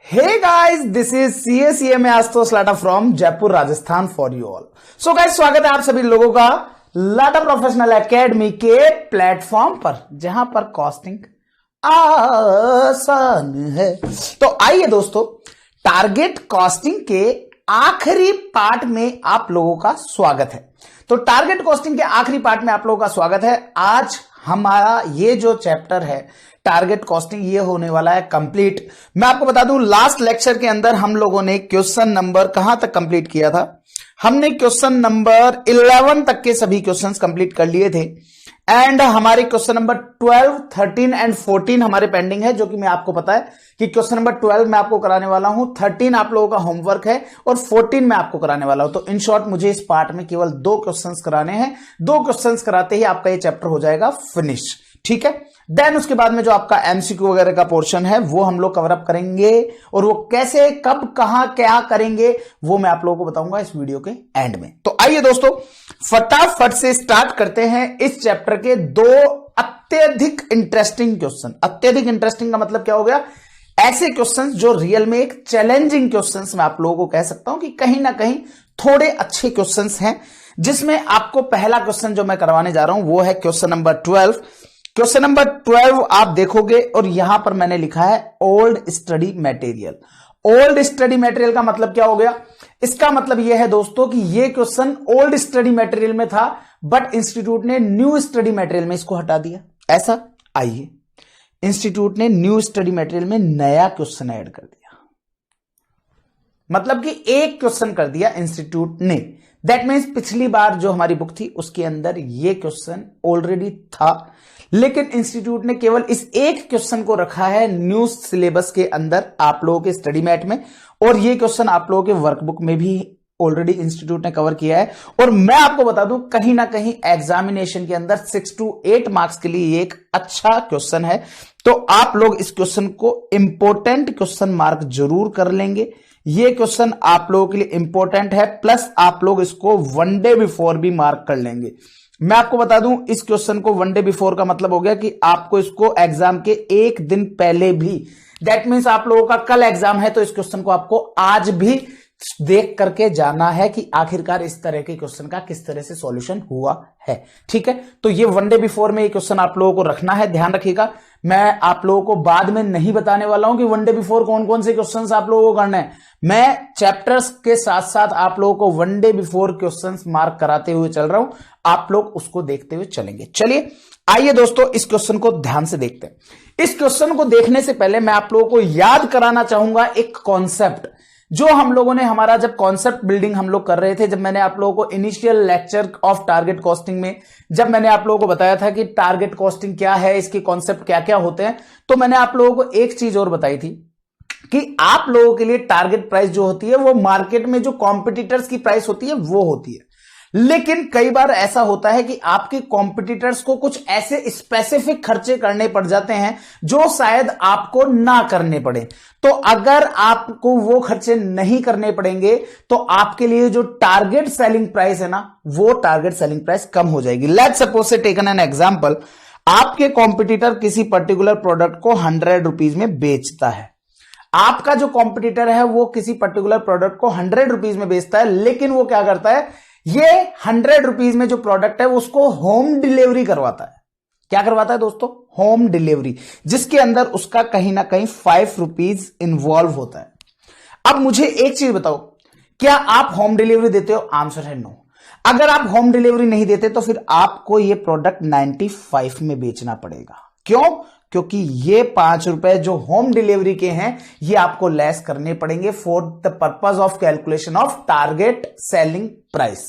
Hey guys, this is CACMA Ashutosh Lata from Jaipur Rajasthan for you all. So guys, स्वागत है आप सभी लोगों का लाटा प्रोफेशनल एकेडमी के प्लेटफॉर्म पर, जहां पर कॉस्टिंग आसान है। तो आइए दोस्तों, टारगेट कॉस्टिंग के आखिरी पार्ट में आप लोगों का स्वागत है। तो टारगेट कॉस्टिंग के आखिरी पार्ट में आप लोगों का स्वागत है। आज हमारा ये जो चैप्टर है टारगेट कॉस्टिंग, ये होने वाला है कंप्लीट। मैं आपको बता दूं, लास्ट लेक्चर के अंदर हम लोगों ने क्वेश्चन नंबर कहां तक कंप्लीट किया था। हमने क्वेश्चन नंबर 11 तक के सभी क्वेश्चंस कंप्लीट कर लिए थे एंड हमारे क्वेश्चन नंबर 12, 13 एंड 14 हमारे पेंडिंग है, जो कि मैं आपको पता है कि क्वेश्चन नंबर 12 मैं आपको कराने वाला हूं, 13 आप लोगों का होमवर्क है और 14 मैं आपको कराने वाला हूं। तो इन शॉर्ट मुझे इस पार्ट में केवल 2 क्वेश्चंस कराने हैं। 2 क्वेश्चंस कराते ही आपका ये चैप्टर हो जाएगा फिनिश, ठीक है। देन उसके बाद में जो आपका एमसीक्यू वगैरह का पोर्शन है वो हम लोग कवर अप करेंगे, और वो कैसे, कब, कहां, क्या करेंगे वो मैं आप लोगों को बताऊंगा इस वीडियो के एंड में। तो आइए दोस्तों, फटाफट से स्टार्ट करते हैं इस चैप्टर के 2 अत्यधिक इंटरेस्टिंग क्वेश्चन। अत्यधिक इंटरेस्टिंग का मतलब क्या हो गया? ऐसे क्वेश्चंस जो रियल में एक चैलेंजिंग क्वेश्चंस मैं आप लोगों को कह सकता हूं कि कहीं ना कहीं थोड़े अच्छे क्वेश्चंस हैं, जिसमें आपको पहला क्वेश्चन जो मैं करवाने जा रहा हूं वो है क्वेश्चन नंबर 12। क्वेश्चन नंबर 12 आप देखोगे और यहां पर मैंने लिखा है old study material. Old study material का मतलब क्या हो गया? इसका मतलब यह है दोस्तों कि यह क्वेश्चन ओल्ड स्टडी मटेरियल में था, बट इंस्टीट्यूट ने न्यू स्टडी मटेरियल में इसको हटा दिया। ऐसा, आइए, इंस्टीट्यूट ने न्यू स्टडी मटेरियल में नया क्वेश्चन ऐड कर दिया, मतलब कि एक क्वेश्चन कर दिया इंस्टीट्यूट ने। दैट मीन्स पिछली बार जो हमारी बुक थी उसके अंदर यह क्वेश्चन ऑलरेडी था, लेकिन इंस्टीट्यूट ने केवल इस एक क्वेश्चन को रखा है न्यू सिलेबस के अंदर आप लोगों के स्टडी मैट में, और ये क्वेश्चन आप लोगों के वर्कबुक में भी ऑलरेडी इंस्टीट्यूट ने कवर किया है। और मैं आपको बता दूं, कहीं ना कहीं एग्जामिनेशन के अंदर 6 to 8 मार्क्स के लिए ये एक अच्छा क्वेश्चन है। तो आप लोग इस क्वेश्चन को इंपॉर्टेंट क्वेश्चन मार्क जरूर कर लेंगे। ये क्वेश्चन आप लोगों के लिए इंपॉर्टेंट है, प्लस आप लोग इसको 1 डे बिफोर भी मार्क कर लेंगे। मैं आपको बता दूं, इस क्वेश्चन को 1 डे बिफोर का मतलब हो गया कि आपको इसको एग्जाम के 1 दिन पहले भी, दैट मीन्स आप लोगों का कल एग्जाम है तो इस क्वेश्चन को आपको आज भी देख करके जाना है कि आखिरकार इस तरह के क्वेश्चन का किस तरह से सॉल्यूशन हुआ है, ठीक है। तो ये 1 डे बिफोर में ये क्वेश्चन आप लोगों को रखना है, ध्यान रखिएगा। मैं आप लोगों को बाद में नहीं बताने वाला हूं कि 1 डे बिफोर कौन कौन से क्वेश्चंस आप लोगों को करने हैं। मैं चैप्टर्स के साथ साथ आप लोगों को 1 डे बिफोर क्वेश्चंस मार्क कराते हुए चल रहा हूं, आप लोग उसको देखते हुए चलेंगे। चलिए आइए दोस्तों, इस क्वेश्चन को ध्यान से देखते हैं। इस क्वेश्चन को देखने से पहले मैं आप लोगों को याद कराना चाहूंगा एक कॉन्सेप्ट जो हम लोगों ने, हमारा जब कॉन्सेप्ट बिल्डिंग हम लोग कर रहे थे, जब मैंने आप लोगों को initial lecture of target costing में जब मैंने आप लोगों को बताया था कि टारगेट कॉस्टिंग क्या है, इसके कॉन्सेप्ट क्या क्या होते हैं, तो मैंने आप लोगों को एक चीज और बताई थी कि आप लोगों के लिए टारगेट प्राइस जो होती है वो मार्केट में जो कॉम्पिटिटर्स की प्राइस होती है वो होती है। लेकिन कई बार ऐसा होता है कि आपके कॉम्पिटिटर्स को कुछ ऐसे स्पेसिफिक खर्चे करने पड़ जाते हैं जो शायद आपको ना करने पड़े। तो अगर आपको वो खर्चे नहीं करने पड़ेंगे तो आपके लिए जो टारगेट सेलिंग प्राइस है ना, वो टारगेट सेलिंग प्राइस कम हो जाएगी। लेट्स सपोज से टेकन एन एग्जांपल, आपके कॉम्पिटिटर किसी पर्टिकुलर प्रोडक्ट को 100 रुपीज में बेचता है। आपका जो कॉम्पिटिटर है वो किसी पर्टिकुलर प्रोडक्ट को 100 रुपीज में बेचता है, लेकिन वो क्या करता है, ये 100 रुपीज में जो प्रोडक्ट है उसको होम डिलीवरी करवाता है। क्या करवाता है दोस्तों? होम डिलीवरी, जिसके अंदर उसका कहीं ना कहीं 5 रुपीज इंवॉल्व होता है। अब मुझे एक चीज बताओ, क्या आप होम डिलीवरी देते हो? आंसर है नो। अगर आप होम डिलीवरी नहीं देते तो फिर आपको ये प्रोडक्ट 95 में बेचना पड़ेगा। क्यों? क्योंकि ये 5 रुपए जो होम डिलीवरी के हैं ये आपको लेस करने पड़ेंगे for the purpose of calculation of target selling price.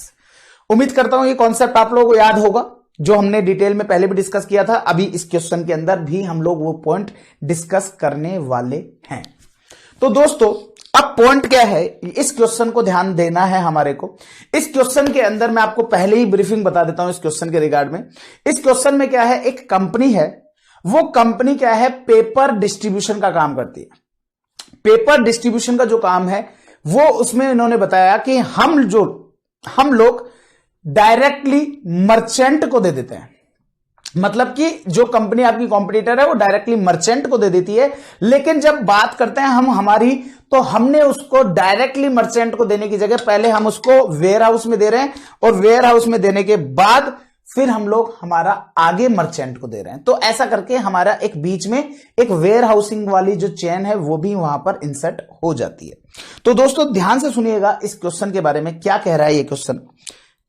उम्मीद करता हूं ये कॉन्सेप्ट आप लोगों को याद होगा, जो हमने डिटेल में पहले भी डिस्कस किया था। अभी इस क्वेश्चन के अंदर भी हम लोग वो पॉइंट डिस्कस करने वाले हैं। तो दोस्तों, अब पॉइंट क्या है, इस क्वेश्चन को ध्यान देना है हमारे को। इस क्वेश्चन के अंदर मैं आपको पहले ही ब्रीफिंग बता देता हूं इस क्वेश्चन के रिगार्ड में। इस क्वेश्चन में क्या है, एक कंपनी है, वो कंपनी क्या है, पेपर डिस्ट्रीब्यूशन का काम करती है। पेपर डिस्ट्रीब्यूशन का जो काम है वो, उसमें इन्होंने बताया कि हम लोग डायरेक्टली मर्चेंट को दे देते हैं। मतलब कि जो कंपनी आपकी कॉम्पिटिटर है वो डायरेक्टली मर्चेंट को दे देती है, लेकिन जब बात करते हैं हम हमारी, तो हमने उसको डायरेक्टली मर्चेंट को देने की जगह पहले हम उसको वेयर हाउस में दे रहे हैं, और वेयर हाउस में देने के बाद फिर हम लोग हमारा आगे मर्चेंट को दे रहे हैं। तो ऐसा करके हमारा एक बीच में एक वेयर हाउसिंग वाली जो चेन है वो भी वहां पर इंसर्ट हो जाती है। तो दोस्तों ध्यान से सुनिएगा इस क्वेश्चन के बारे में, क्या कह रहा है ये क्वेश्चन।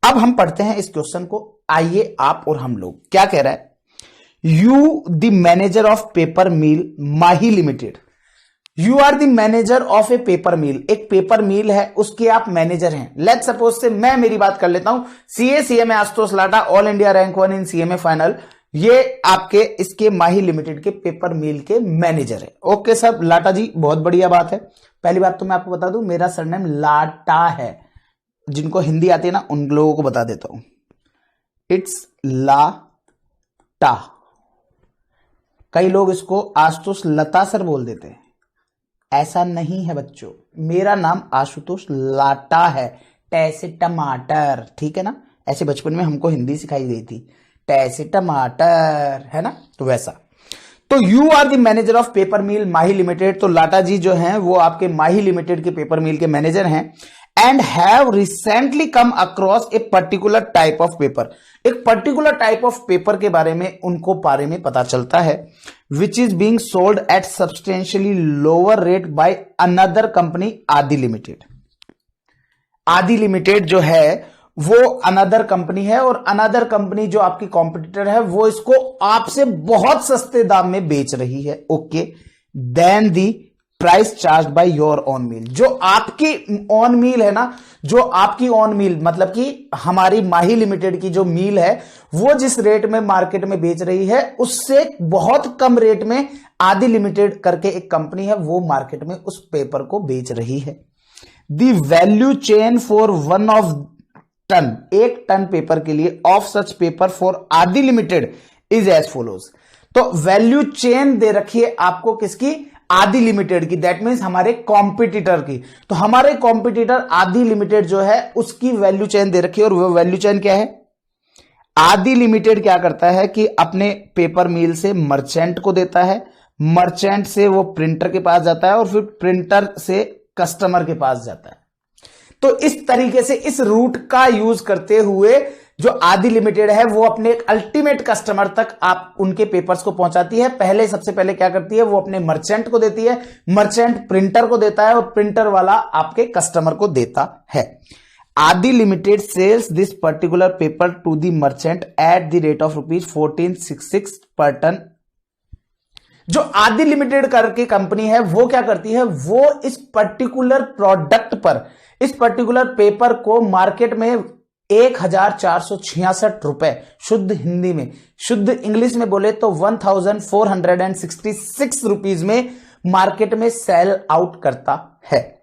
अब हम पढ़ते हैं इस क्वेश्चन को, आइए आप और हम लोग। क्या कह रहा है, you the manager of paper mill Mahi limited, you are the manager of a paper mill, एक पेपर मिल है उसके आप मैनेजर हैं। लेट्स सपोज से मैं मेरी बात कर लेता हूं, सीएमए आशुतोष लाटा, ऑल इंडिया रैंक 1 इन सीएमए फाइनल, ये आपके इसके माही लिमिटेड के पेपर मिल के मैनेजर है। ओके सर लाटा जी, बहुत बढ़िया बात है। पहली बात तो मैं आपको बता दूं, मेरा सरनेम लाटा है, जिनको हिंदी आती है ना उन लोगों को बता देता हूं, इट्स लाटा। कई लोग इसको आशुतोष लता सर बोल देते हैं, ऐसा नहीं है बच्चों, मेरा नाम आशुतोष लाटा है, टैसे टमाटर, ठीक है ना। ऐसे बचपन में हमको हिंदी सिखाई गई थी, टैसे टमाटर, है ना, तो वैसा। तो you are the manager of paper mill Mahi limited, तो लाटा जी जो हैं वो आपके माही लिमिटेड के पेपर मिल के मैनेजर हैं। And have recently come across a particular type of paper, एक पर्टिकुलर टाइप ऑफ पेपर के बारे में पता चलता है, which is being sold at substantially lower rate by another company आदि लिमिटेड। आदि लिमिटेड जो है वो अनदर कंपनी है, और अनदर कंपनी जो आपकी कॉम्पिटिटर है वो इसको आपसे बहुत सस्ते दाम में बेच रही है। Okay, then the price charge by your own mill, जो आपकी ऑन मील है ना, जो आपकी ऑन मील मतलब कि हमारी माही लिमिटेड की जो मील है वो जिस रेट में मार्केट में बेच रही है उससे बहुत कम रेट में आदि लिमिटेड करके एक कंपनी है वो मार्केट में उस पेपर को बेच रही है। The value chain for 1 of ton, 1 ton paper के लिए of such paper for Adi limited is as follows. तो वैल्यू चेन दे रखी है आपको किसकी, आदि लिमिटेड की, दैट मीन्स हमारे कॉम्पिटिटर की। तो हमारे कॉम्पिटिटर आदि लिमिटेड जो है उसकी वैल्यू चेन दे रखी है, और वो वैल्यू चेन क्या है, आदि लिमिटेड क्या करता है कि अपने पेपर मिल से मर्चेंट को देता है, मर्चेंट से वो प्रिंटर के पास जाता है, और फिर प्रिंटर से कस्टमर के पास जाता है। तो इस तरीके से इस रूट का यूज करते हुए जो आदि लिमिटेड है वो अपने एक अल्टीमेट कस्टमर तक आप उनके पेपर्स को पहुंचाती है। पहले सबसे पहले क्या करती है, वो अपने मर्चेंट को देती है, मर्चेंट प्रिंटर को देता है, और प्रिंटर वाला आपके कस्टमर को देता है। Adi limited sales this particular paper to the merchant at the rate of ₹1466 per ton. जो आदि लिमिटेड करके कंपनी है वो क्या करती है, वो इस पर्टिकुलर प्रोडक्ट पर, इस पर्टिकुलर पेपर को मार्केट में 1466 रुपए, शुद्ध हिंदी में, शुद्ध इंग्लिश में बोले तो 1466 रुपीज में मार्केट में सेल आउट करता है।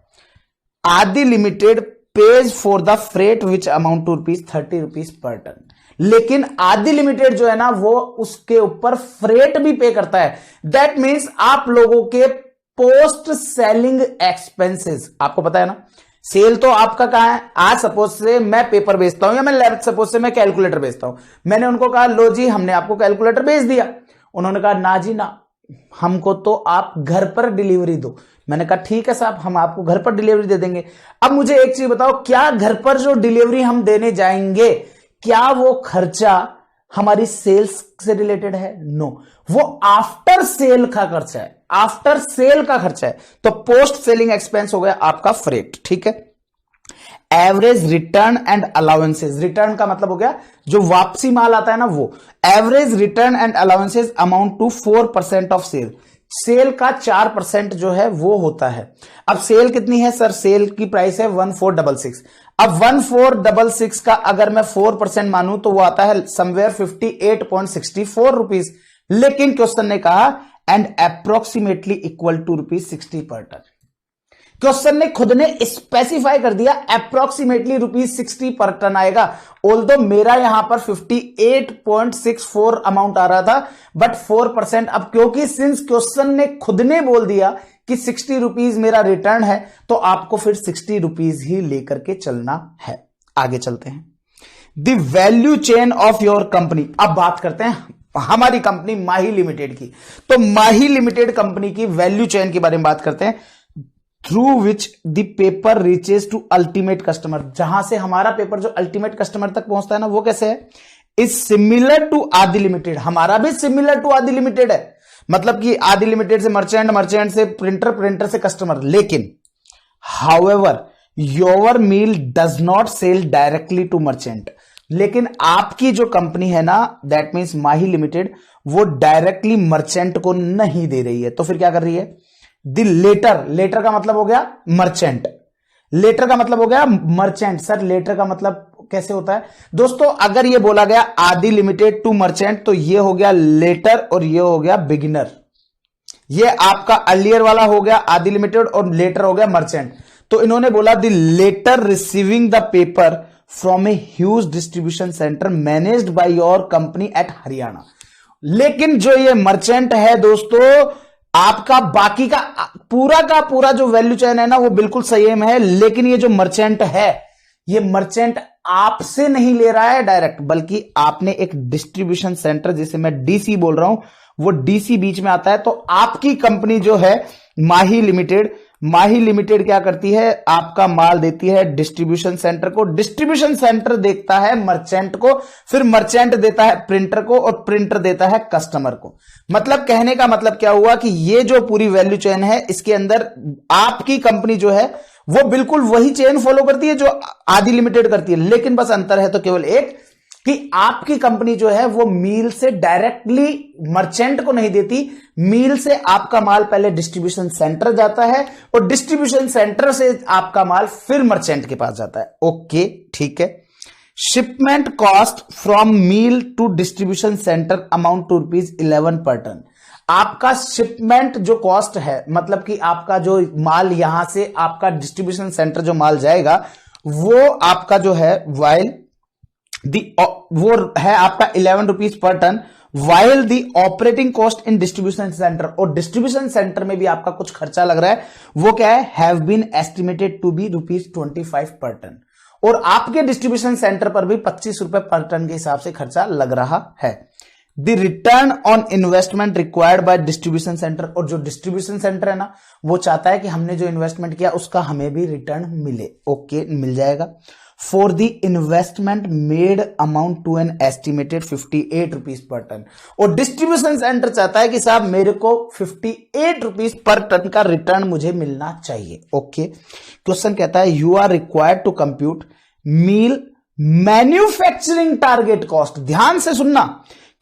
Adi limited pays for the freight which amount to ₹30 per ton. लेकिन आदि लिमिटेड जो है ना वो उसके ऊपर फ्रेट भी पे करता है। दैट मीन्स आप लोगों के पोस्ट सेलिंग एक्सपेंसेस, आपको पता है ना, सेल तो आपका कहां है। आज सपोज से मैं पेपर बेचता हूं, या मैं सपोज से मैं कैलकुलेटर बेचता हूं, मैंने उनको कहा लो जी हमने आपको कैलकुलेटर बेच दिया, उन्होंने कहा ना जी ना, हमको तो आप घर पर डिलीवरी दो। मैंने कहा ठीक है साहब, हम आपको घर पर डिलीवरी दे देंगे। अब मुझे एक चीज बताओ, क्या घर पर जो डिलीवरी हम देने जाएंगे क्या वो खर्चा हमारी सेल्स से रिलेटेड है? नो, वो आफ्टर सेल का खर्चा है, आफ्टर सेल का खर्चा है। तो पोस्ट सेलिंग एक्सपेंस हो गया आपका फ्रेट, ठीक है। Average return and allowances, return का मतलब हो गया जो वापसी माल आता है ना वो। Average return and allowances amount to 4% of sale, sale का 4% जो है वो होता है। अब सेल कितनी है सर, सेल की प्राइस है 1466। अब 1466 का अगर मैं 4% मानूं तो वो आता है समवेयर 58.64 रुपीज। लेकिन क्वेश्चन ने कहा एंड अप्रोक्सीमेटली इक्वल टू ₹60 पर टन। क्वेश्चन ने खुद ने स्पेसिफाई कर दिया अप्रोक्सीमेटली ₹60 पर टन आएगा। ऑल्दो मेरा यहां पर 58.64 अमाउंट आ रहा था, बट 4%, अब क्योंकि सिंस क्वेश्चन ने खुद ने बोल दिया कि 60 रुपीज मेरा रिटर्न है, तो आपको फिर 60 रुपीज ही लेकर के चलना है। आगे चलते हैं। The value chain of your company. अब बात करते हैं हमारी कंपनी माही लिमिटेड की। तो माही लिमिटेड कंपनी की वैल्यू चेन के बारे में बात करते हैं। Through which the paper reaches to ultimate customer, जहां से हमारा पेपर जो अल्टीमेट कस्टमर तक पहुंचता है ना, वो कैसे है? इज सिमिलर टू आदि लिमिटेड। हमारा भी सिमिलर टू आदि लिमिटेड है, मतलब कि आदि लिमिटेड से मर्चेंट, मर्चेंट से प्रिंटर, प्रिंटर से कस्टमर। लेकिन however your mill does not sell directly to merchant. लेकिन आपकी जो कंपनी है ना, दैट मीन्स माही लिमिटेड, वो डायरेक्टली मर्चेंट को नहीं दे रही है। तो फिर क्या कर रही है? द लेटर, लेटर का मतलब हो गया मर्चेंट, लेटर का मतलब हो गया मर्चेंट। सर लेटर का मतलब कैसे होता है? दोस्तों अगर ये बोला गया आदि लिमिटेड टू मर्चेंट, तो ये हो गया लेटर और ये हो गया बिगिनर। ये आपका अर्लियर वाला हो गया आदि लिमिटेड और लेटर हो गया मर्चेंट। तो इन्होंने बोला the latter receiving the paper from a huge distribution centre managed by your company at Haryana. लेकिन जो ये मर्चेंट है दोस्तों, आपका बाकी का पूरा जो वैल्यू चेन है ना, वो बिल्कुल सेम है। लेकिन ये जो मर्चेंट है, ये मर्चेंट आपसे नहीं ले रहा है डायरेक्ट, बल्कि आपने एक डिस्ट्रीब्यूशन सेंटर, जिसे मैं डीसी बोल रहा हूं, वो डीसी बीच में आता है। तो आपकी कंपनी जो है माही लिमिटेड, माही लिमिटेड क्या करती है? आपका माल देती है डिस्ट्रीब्यूशन सेंटर को, डिस्ट्रीब्यूशन सेंटर देखता है मर्चेंट को, फिर मर्चेंट देता है प्रिंटर को और प्रिंटर देता है कस्टमर को। मतलब कहने का मतलब क्या हुआ कि ये जो पूरी वैल्यू चेन है, इसके अंदर आपकी कंपनी जो है वो बिल्कुल वही चेन फॉलो करती है जो आदि लिमिटेड करती है। लेकिन बस अंतर है तो केवल एक, कि आपकी कंपनी जो है वो मील से डायरेक्टली मर्चेंट को नहीं देती। मील से आपका माल पहले डिस्ट्रीब्यूशन सेंटर जाता है और डिस्ट्रीब्यूशन सेंटर से आपका माल फिर मर्चेंट के पास जाता है। ओके, ठीक है। Shipment cost from mill to distribution centre amount to ₹11 per ton. आपका शिपमेंट जो कॉस्ट है, मतलब कि आपका जो माल यहां से आपका डिस्ट्रीब्यूशन सेंटर जो माल जाएगा, वो आपका जो है वाइल वो है आपका ₹11 per ton, while the operating cost in distribution centre. और डिस्ट्रीब्यूशन सेंटर में भी आपका कुछ खर्चा लग रहा है, वो क्या है? Have been estimated to be ₹25 per ton. और आपके डिस्ट्रीब्यूशन सेंटर पर भी ₹25 पर टन के हिसाब से खर्चा लग रहा है। The return on investment required by distribution centre, और जो डिस्ट्रीब्यूशन सेंटर है ना, वो चाहता है कि हमने जो इन्वेस्टमेंट किया उसका हमें भी रिटर्न मिले। ओके, मिल जाएगा। For the investment made amount to an estimated ₹58 per ton. और डिस्ट्रीब्यूशन सेंटर चाहता है कि साहब मेरे को ₹58 पर टन का रिटर्न मुझे मिलना चाहिए। ओके, क्वेश्चन कहता है you are required to compute mill manufacturing target cost. ध्यान से सुनना,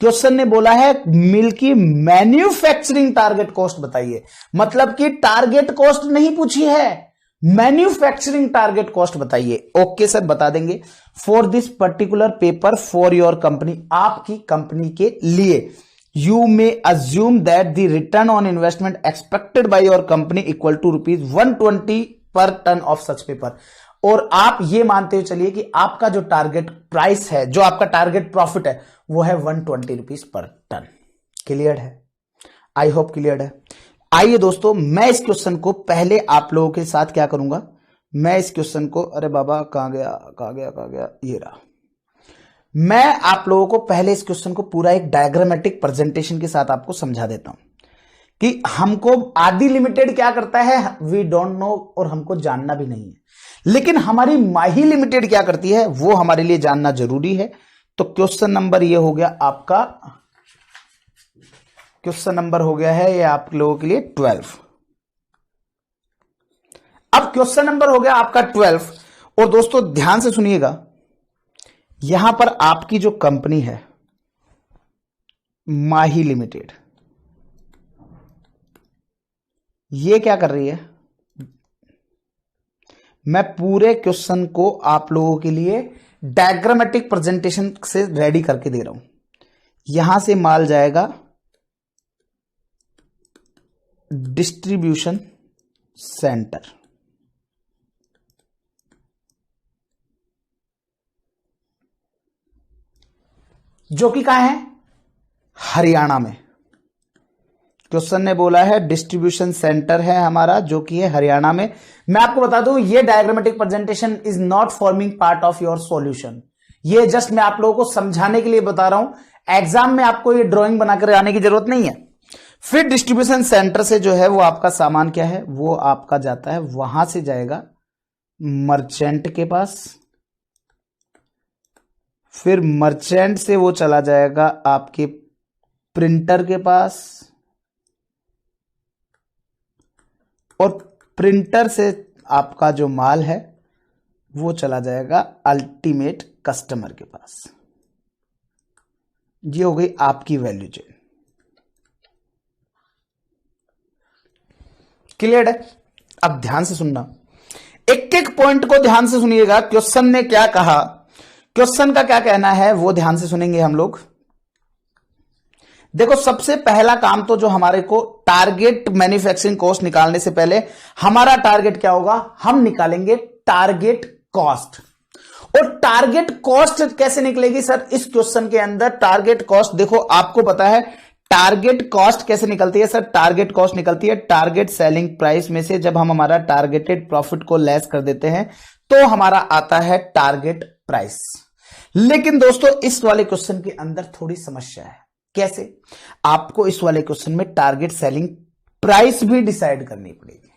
क्वेश्चन ने बोला है मिल की मैन्युफैक्चरिंग टारगेट कॉस्ट बताइए। मतलब कि टारगेट कॉस्ट नहीं पूछी है, मैन्युफैक्चरिंग टारगेट कॉस्ट बताइए। ओके सर, बता देंगे। For this particular paper for your company, आपकी कंपनी के लिए, you may assume that the return on investment expected by your company equal to ₹120 per ton of such paper. और आप ये मानते हुए चलिए कि आपका जो टारगेट प्राइस है, जो आपका टारगेट प्रॉफिट है, वो है ₹120 पर टन। क्लियर है? आई होप क्लियर है। आइए दोस्तों, मैं इस क्वेश्चन को पहले आप लोगों के साथ क्या करूंगा, मैं इस क्वेश्चन को, अरे बाबा कहां गया, ये रहा। मैं आप लोगों को पहले इस क्वेश्चन को पूरा एक डायग्रामेटिक प्रेजेंटेशन के साथ आपको समझा देता हूं कि हमको आदि लिमिटेड क्या करता है, वी डोंट नो, और हमको जानना भी नहीं है। लेकिन हमारी माही लिमिटेड क्या करती है, वो हमारे लिए जानना जरूरी है। तो क्वेश्चन नंबर ये हो गया आपका, क्वेश्चन नंबर हो गया है ये आप लोगों के लिए 12। अब क्वेश्चन नंबर हो गया आपका 12। और दोस्तों ध्यान से सुनिएगा, यहां पर आपकी जो कंपनी है माही लिमिटेड, ये क्या कर रही है, मैं पूरे क्वेश्चन को आप लोगों के लिए डायग्रामेटिक प्रेजेंटेशन से रेडी करके दे रहा हूं। यहां से माल जाएगा डिस्ट्रीब्यूशन सेंटर, जो कि कहां है, हरियाणा में। क्वेश्चन ने बोला है डिस्ट्रीब्यूशन सेंटर है हमारा, जो कि है हरियाणा में। मैं आपको बता दूं, ये diagrammatic presentation is not forming part of your solution. ये जस्ट मैं आप लोगों को समझाने के लिए बता रहा हूं। एग्जाम में आपको ये ड्राइंग बनाकर आने की जरूरत नहीं है। फिर डिस्ट्रीब्यूशन सेंटर से जो है वो आपका सामान क्या है, वो आपका जाता है, वहां से जाएगा मर्चेंट के पास, फिर मर्चेंट से वो चला जाएगा आपके प्रिंटर के पास, और प्रिंटर से आपका जो माल है वो चला जाएगा अल्टीमेट कस्टमर के पास। ये हो गई आपकी वैल्यू चेन। क्लियर है? अब ध्यान से सुनना, एक एक पॉइंट को ध्यान से सुनिएगा। क्वेश्चन ने क्या कहा, क्वेश्चन का क्या कहना है, वो ध्यान से सुनेंगे हम लोग। देखो, सबसे पहला काम तो जो हमारे को टारगेट मैन्युफैक्चरिंग कॉस्ट निकालने से पहले हमारा टारगेट क्या होगा, हम निकालेंगे टारगेट कॉस्ट। और टारगेट कॉस्ट कैसे निकलेगी सर इस क्वेश्चन के अंदर? टारगेट कॉस्ट देखो, आपको पता है टारगेट कॉस्ट कैसे निकलती है सर? टारगेट कॉस्ट निकलती है टारगेट सेलिंग प्राइस में से जब हम हमारा टारगेटेड प्रॉफिट को लेस कर देते हैं तो हमारा आता है टारगेट प्राइस। लेकिन दोस्तों इस वाले क्वेश्चन के अंदर थोड़ी समस्या है। कैसे? आपको इस वाले क्वेश्चन में टारगेट सेलिंग प्राइस भी डिसाइड करनी पड़ेगी।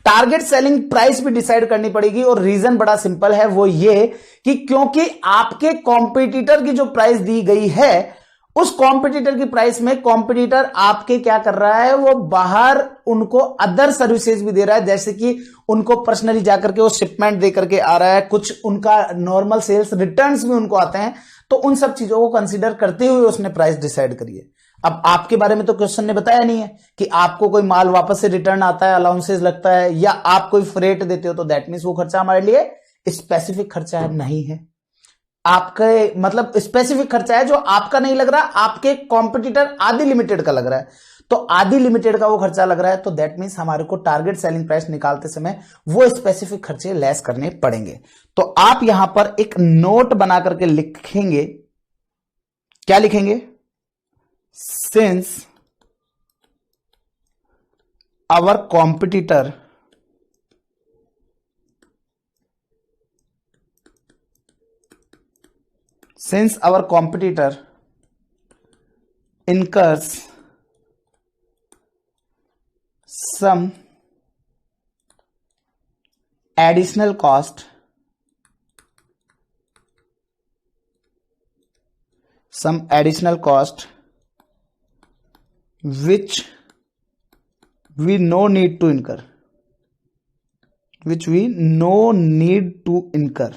टारगेट सेलिंग प्राइस भी डिसाइड करनी पड़ेगी, और रीजन बड़ा सिंपल है, वो ये कि क्योंकि आपके कॉम्पिटिटर की जो प्राइस दी गई है उस कॉम्पिटिटर की प्राइस में कॉम्पिटिटर आपके क्या कर रहा है, वो बाहर उनको अदर सर्विसेज भी दे रहा है, जैसे कि उनको पर्सनली जाकर के वो शिपमेंट दे करके आ रहा है, कुछ उनका नॉर्मल सेल्स रिटर्न्स भी उनको आते हैं। तो उन सब चीजों को कंसीडर करते हुए उसने प्राइस डिसाइड करी है। अब आपके बारे में तो क्वेश्चन ने बताया नहीं है कि आपको कोई माल वापस से रिटर्न आता है, अलाउंसेस लगता है, या आप कोई फ्रेट देते हो, तो दैट मीन्स वो खर्चा हमारे लिए स्पेसिफिक खर्चा है नहीं है। आपके मतलब स्पेसिफिक खर्चा है जो आपका नहीं लग रहा, आपके कॉम्पिटिटर आदि लिमिटेड का लग रहा है, तो आदि लिमिटेड का वो खर्चा लग रहा है, तो दैट मीन्स हमारे को टारगेट सेलिंग प्राइस निकालते समय वो स्पेसिफिक खर्चे लेस करने पड़ेंगे। तो आप यहां पर एक नोट बना करके लिखेंगे, क्या लिखेंगे? Since our competitor incurs some additional cost which we no need to incur,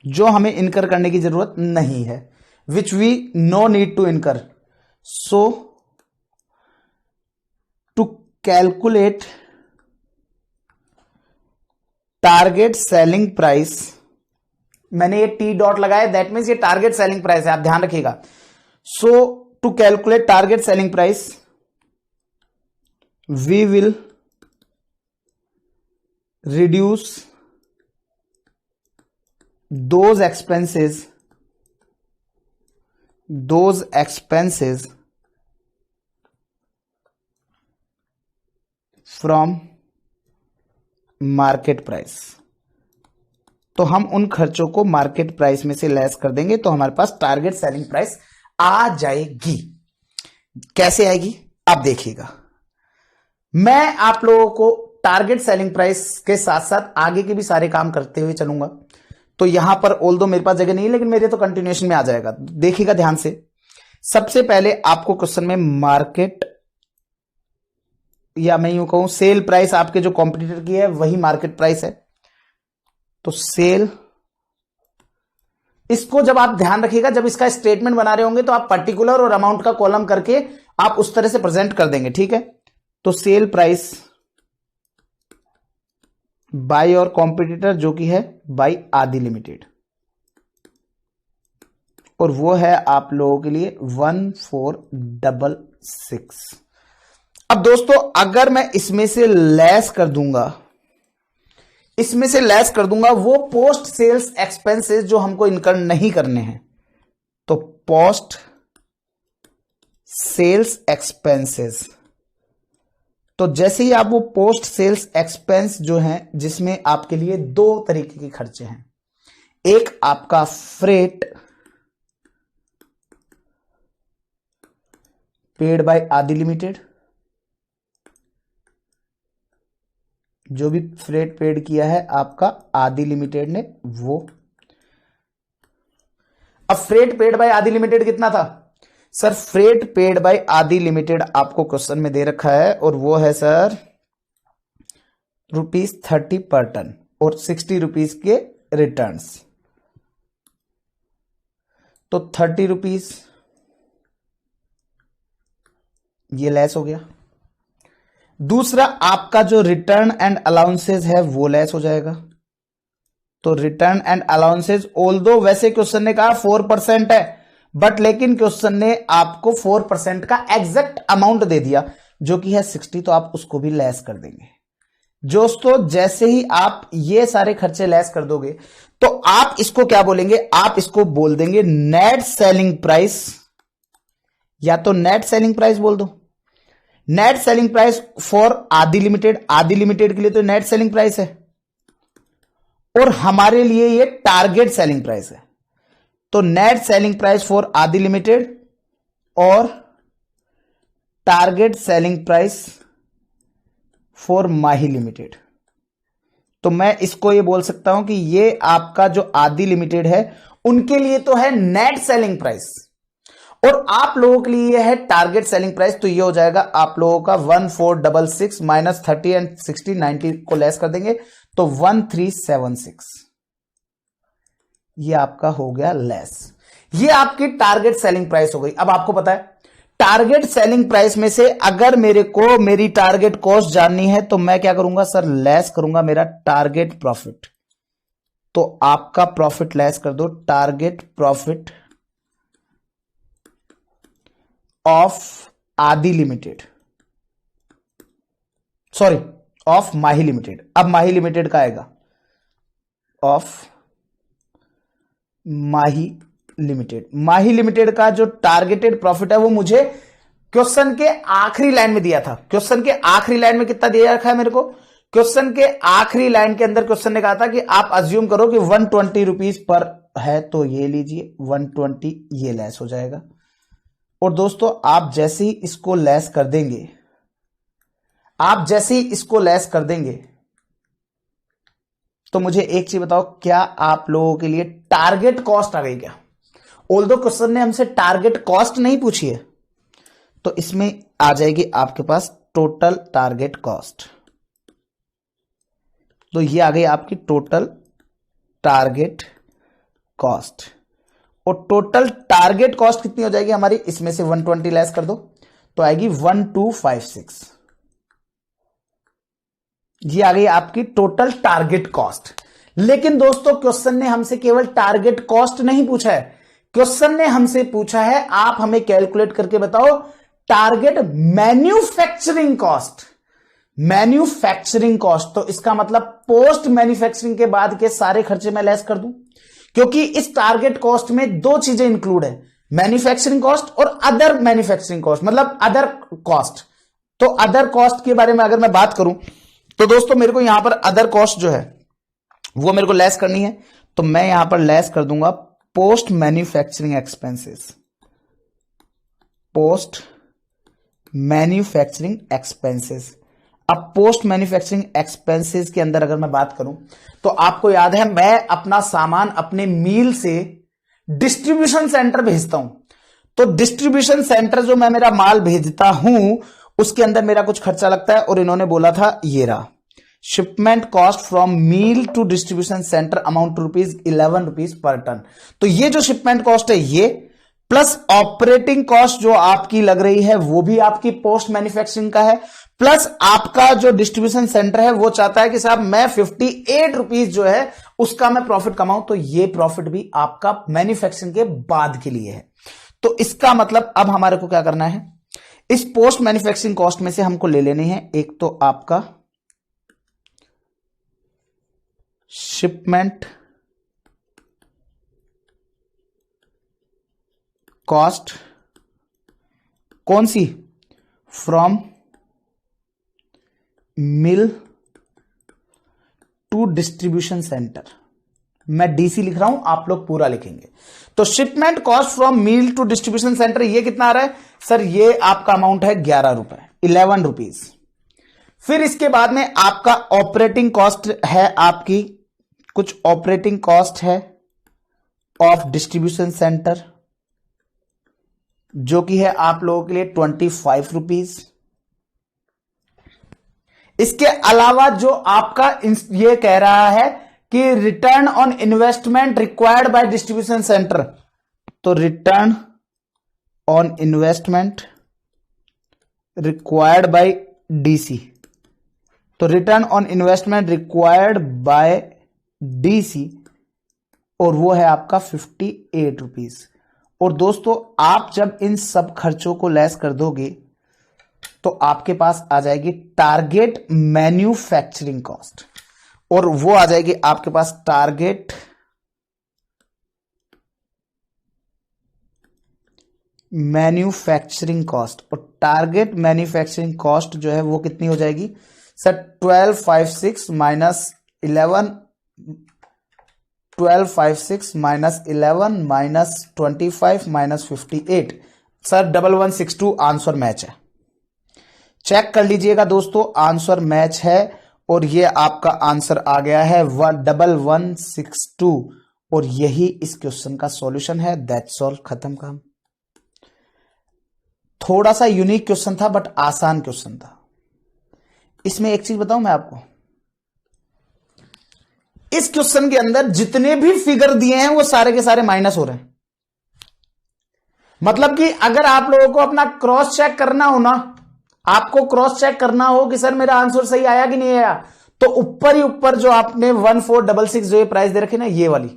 जो हमें इनकर करने की जरूरत नहीं है, which we know need to incur. So to calculate target selling price, मैंने ये टी डॉट लगाया, दैट मीन्स ये टारगेट सेलिंग प्राइस है, आप ध्यान रखिएगा। So to calculate target selling price we will reduce those expenses from market price। तो हम उन खर्चों को मार्केट प्राइस में से लेस कर देंगे, तो हमारे पास टारगेट सेलिंग प्राइस आ जाएगी। कैसे आएगी आप देखिएगा। मैं आप लोगों को टारगेट सेलिंग प्राइस के साथ साथ आगे के भी सारे काम करते हुए चलूंगा, तो यहां पर ऑल्दो मेरे पास जगह नहीं है, लेकिन मेरे तो कंटिन्यूएशन में आ जाएगा। देखिएगा ध्यान से। सबसे पहले आपको क्वेश्चन में मार्केट, या मैं यूं कहूं सेल प्राइस आपके जो कॉम्पिटिटर की है वही मार्केट प्राइस है, तो सेल, इसको जब आप ध्यान रखिएगा, जब इसका स्टेटमेंट बना रहे होंगे तो आप पर्टिकुलर और अमाउंट का कॉलम करके आप उस तरह से प्रेजेंट कर देंगे, ठीक है। तो सेल प्राइस बाय और कॉम्पिटिटर जो कि है बाय आदि लिमिटेड, और वो है आप लोगों के लिए 1466। अब दोस्तों अगर मैं इसमें से लेस कर दूंगा वो पोस्ट सेल्स एक्सपेंसेस जो हमको इनकर नहीं करने हैं, तो पोस्ट सेल्स एक्सपेंसेस, तो जैसे ही आप वो पोस्ट सेल्स एक्सपेंस जो हैं, जिसमें आपके लिए दो तरीके के खर्चे हैं, एक आपका फ्रेट पेड बाय आदि लिमिटेड, जो भी फ्रेट पेड किया है आपका आदि लिमिटेड ने वो। अब फ्रेट पेड बाय आदि लिमिटेड कितना था सर? फ्रेट पेड बाय आदि लिमिटेड आपको क्वेश्चन में दे रखा है और वो है सर ₹30 पर टन और 60 रुपीज के रिटर्न्स, तो 30 रुपीज ये लेस हो गया। दूसरा आपका जो रिटर्न एंड अलाउंसेज है वो लेस हो जाएगा। तो रिटर्न एंड अलाउंसेज ऑल्दो वैसे क्वेश्चन ने कहा 4% है, बट लेकिन क्वेश्चन ने आपको 4% का एग्जैक्ट अमाउंट दे दिया जो कि है 60, तो आप उसको भी लेस कर देंगे। दोस्तों जैसे ही आप ये सारे खर्चे लेस कर दोगे तो आप इसको क्या बोलेंगे? आप इसको बोल देंगे नेट सेलिंग प्राइस, या तो नेट सेलिंग प्राइस बोल दो। Net selling price for Adi limited, आदि लिमिटेड के लिए तो नेट सेलिंग प्राइस है और हमारे लिए ये टारगेट सेलिंग प्राइस है। तो net selling price for Adi limited और target selling price for Mahi limited. तो मैं इसको ये बोल सकता हूं कि ये आपका जो आदि लिमिटेड है उनके लिए तो है नेट सेलिंग प्राइस और आप लोगों के लिए है टारगेट सेलिंग प्राइस। तो ये हो जाएगा आप लोगों का 1466 माइनस 30 एंड 60 90 को लेस कर देंगे तो 1376, ये आपका हो गया लेस। ये आपकी टारगेट सेलिंग प्राइस हो गई। अब आपको पता है टारगेट सेलिंग प्राइस में से अगर मेरे को मेरी टारगेट कॉस्ट जाननी है तो मैं क्या करूंगा सर? लेस करूंगा मेरा टारगेट प्रॉफिट। तो आपका प्रॉफिट लेस कर दो टारगेट प्रॉफिट ऑफ आदि limited, sorry of Mahi limited. अब माही लिमिटेड का आएगा of Mahi limited. Mahi limited का जो टारगेटेड प्रॉफिट है वो मुझे क्वेश्चन के आखिरी लाइन में दिया था। क्वेश्चन के आखिरी लाइन में कितना दिया रखा है मेरे को? क्वेश्चन के आखिरी लाइन के अंदर क्वेश्चन ने कहा था कि आप अज्यूम करो कि 120 रुपीज पर है, तो ये लीजिए 120, ये लेस हो जाएगा। और दोस्तों आप जैसे ही इसको लेस कर देंगे, आप जैसे ही इसको लेस कर देंगे तो मुझे एक चीज बताओ, क्या आप लोगों के लिए टारगेट कॉस्ट आ गई क्या? ऑल्दो क्वेश्चन ने हमसे टारगेट कॉस्ट नहीं पूछी है, तो इसमें आ जाएगी आपके पास टोटल टारगेट कॉस्ट। तो ये आ गई आपकी टोटल टारगेट कॉस्ट। और टोटल टारगेट कॉस्ट कितनी हो जाएगी हमारी? इसमें से 120 लेस कर दो तो आएगी 1256। ये आ गई आपकी टोटल टारगेट कॉस्ट। लेकिन दोस्तों क्वेश्चन ने हमसे केवल टारगेट कॉस्ट नहीं पूछा है, क्वेश्चन ने हमसे पूछा है आप हमें कैलकुलेट करके बताओ target manufacturing cost. Manufacturing cost तो इसका मतलब पोस्ट मैन्युफैक्चरिंग के बाद के सारे खर्चे मैं लेस कर दूं, क्योंकि इस टारगेट कॉस्ट में दो चीजें इंक्लूड है, मैन्युफैक्चरिंग कॉस्ट और अदर मैन्युफैक्चरिंग कॉस्ट, मतलब अदर कॉस्ट। तो अदर कॉस्ट के बारे में अगर मैं बात करूं तो दोस्तों मेरे को यहां पर अदर कॉस्ट जो है वो मेरे को लेस करनी है, तो मैं यहां पर लेस कर दूंगा post manufacturing expenses. Post manufacturing expenses. अब पोस्ट मैन्युफैक्चरिंग एक्सपेंसेस के अंदर अगर मैं बात करूं तो आपको याद है मैं अपना सामान अपने मील से डिस्ट्रीब्यूशन सेंटर भेजता हूं। तो डिस्ट्रीब्यूशन सेंटर जो मैं मेरा माल भेजता हूं उसके अंदर मेरा कुछ खर्चा लगता है, और इन्होंने बोला था ये रहा, shipment cost from mill to distribution centre amount to ₹11 per ton. तो ये जो शिपमेंट कॉस्ट है ये प्लस ऑपरेटिंग कॉस्ट जो आपकी लग रही है वो भी आपकी पोस्ट मैन्युफैक्चरिंग का है, प्लस आपका जो डिस्ट्रीब्यूशन सेंटर है वो चाहता है कि साहब मैं 58 रुपीज जो है उसका मैं प्रॉफिट कमाऊं, तो ये प्रॉफिट भी आपका मैन्युफैक्चरिंग के बाद के लिए है। तो इसका मतलब अब हमारे को क्या करना है, इस पोस्ट मैन्युफैक्चरिंग कॉस्ट में से हमको ले लेने हैं एक तो आपका शिपमेंट कॉस्ट, कौन सी? From mill to distribution centre, मैं डीसी लिख रहा हूं, आप लोग पूरा लिखेंगे। तो shipment cost from mill to distribution centre ये कितना आ रहा है सर? ये आपका अमाउंट है 11 रुपए, 11 रुपीज। फिर इसके बाद में आपका ऑपरेटिंग कॉस्ट है, आपकी कुछ ऑपरेटिंग कॉस्ट है ऑफ डिस्ट्रीब्यूशन सेंटर, जो कि है आप लोगों के लिए 25 रुपीज। इसके अलावा जो आपका ये कह रहा है कि return on investment required by distribution centre, तो return on investment required by DC, तो return on investment required by DC, और वो है आपका 58 रुपीज। और दोस्तों आप जब इन सब खर्चों को लेस कर दोगे तो आपके पास आ जाएगी टारगेट मैन्युफैक्चरिंग कॉस्ट, और वो आ जाएगी आपके पास टारगेट मैन्युफैक्चरिंग कॉस्ट। और टारगेट मैन्युफैक्चरिंग कॉस्ट जो है वो कितनी हो जाएगी sir? 1256 minus 11 minus 11 minus 25 minus 58 sir 1162 answer match है। चेक कर लीजिएगा दोस्तों, आंसर मैच है और ये आपका आंसर आ गया है 1162, और यही इस क्वेश्चन का सॉल्यूशन है। दैट्स ऑल, खत्म काम। थोड़ा सा यूनिक क्वेश्चन था बट आसान क्वेश्चन था। इसमें एक चीज बताऊं मैं आपको, इस क्वेश्चन के अंदर जितने भी फिगर दिए हैं वो सारे के सारे माइनस हो रहे हैं। मतलब कि अगर आप लोगों को अपना क्रॉस चेक करना हो ना, आपको क्रॉस चेक करना हो कि सर मेरा आंसर सही आया कि नहीं आया, तो ऊपर ही ऊपर जो आपने 1466 जो ये प्राइस दे रखे ना, ये वाली,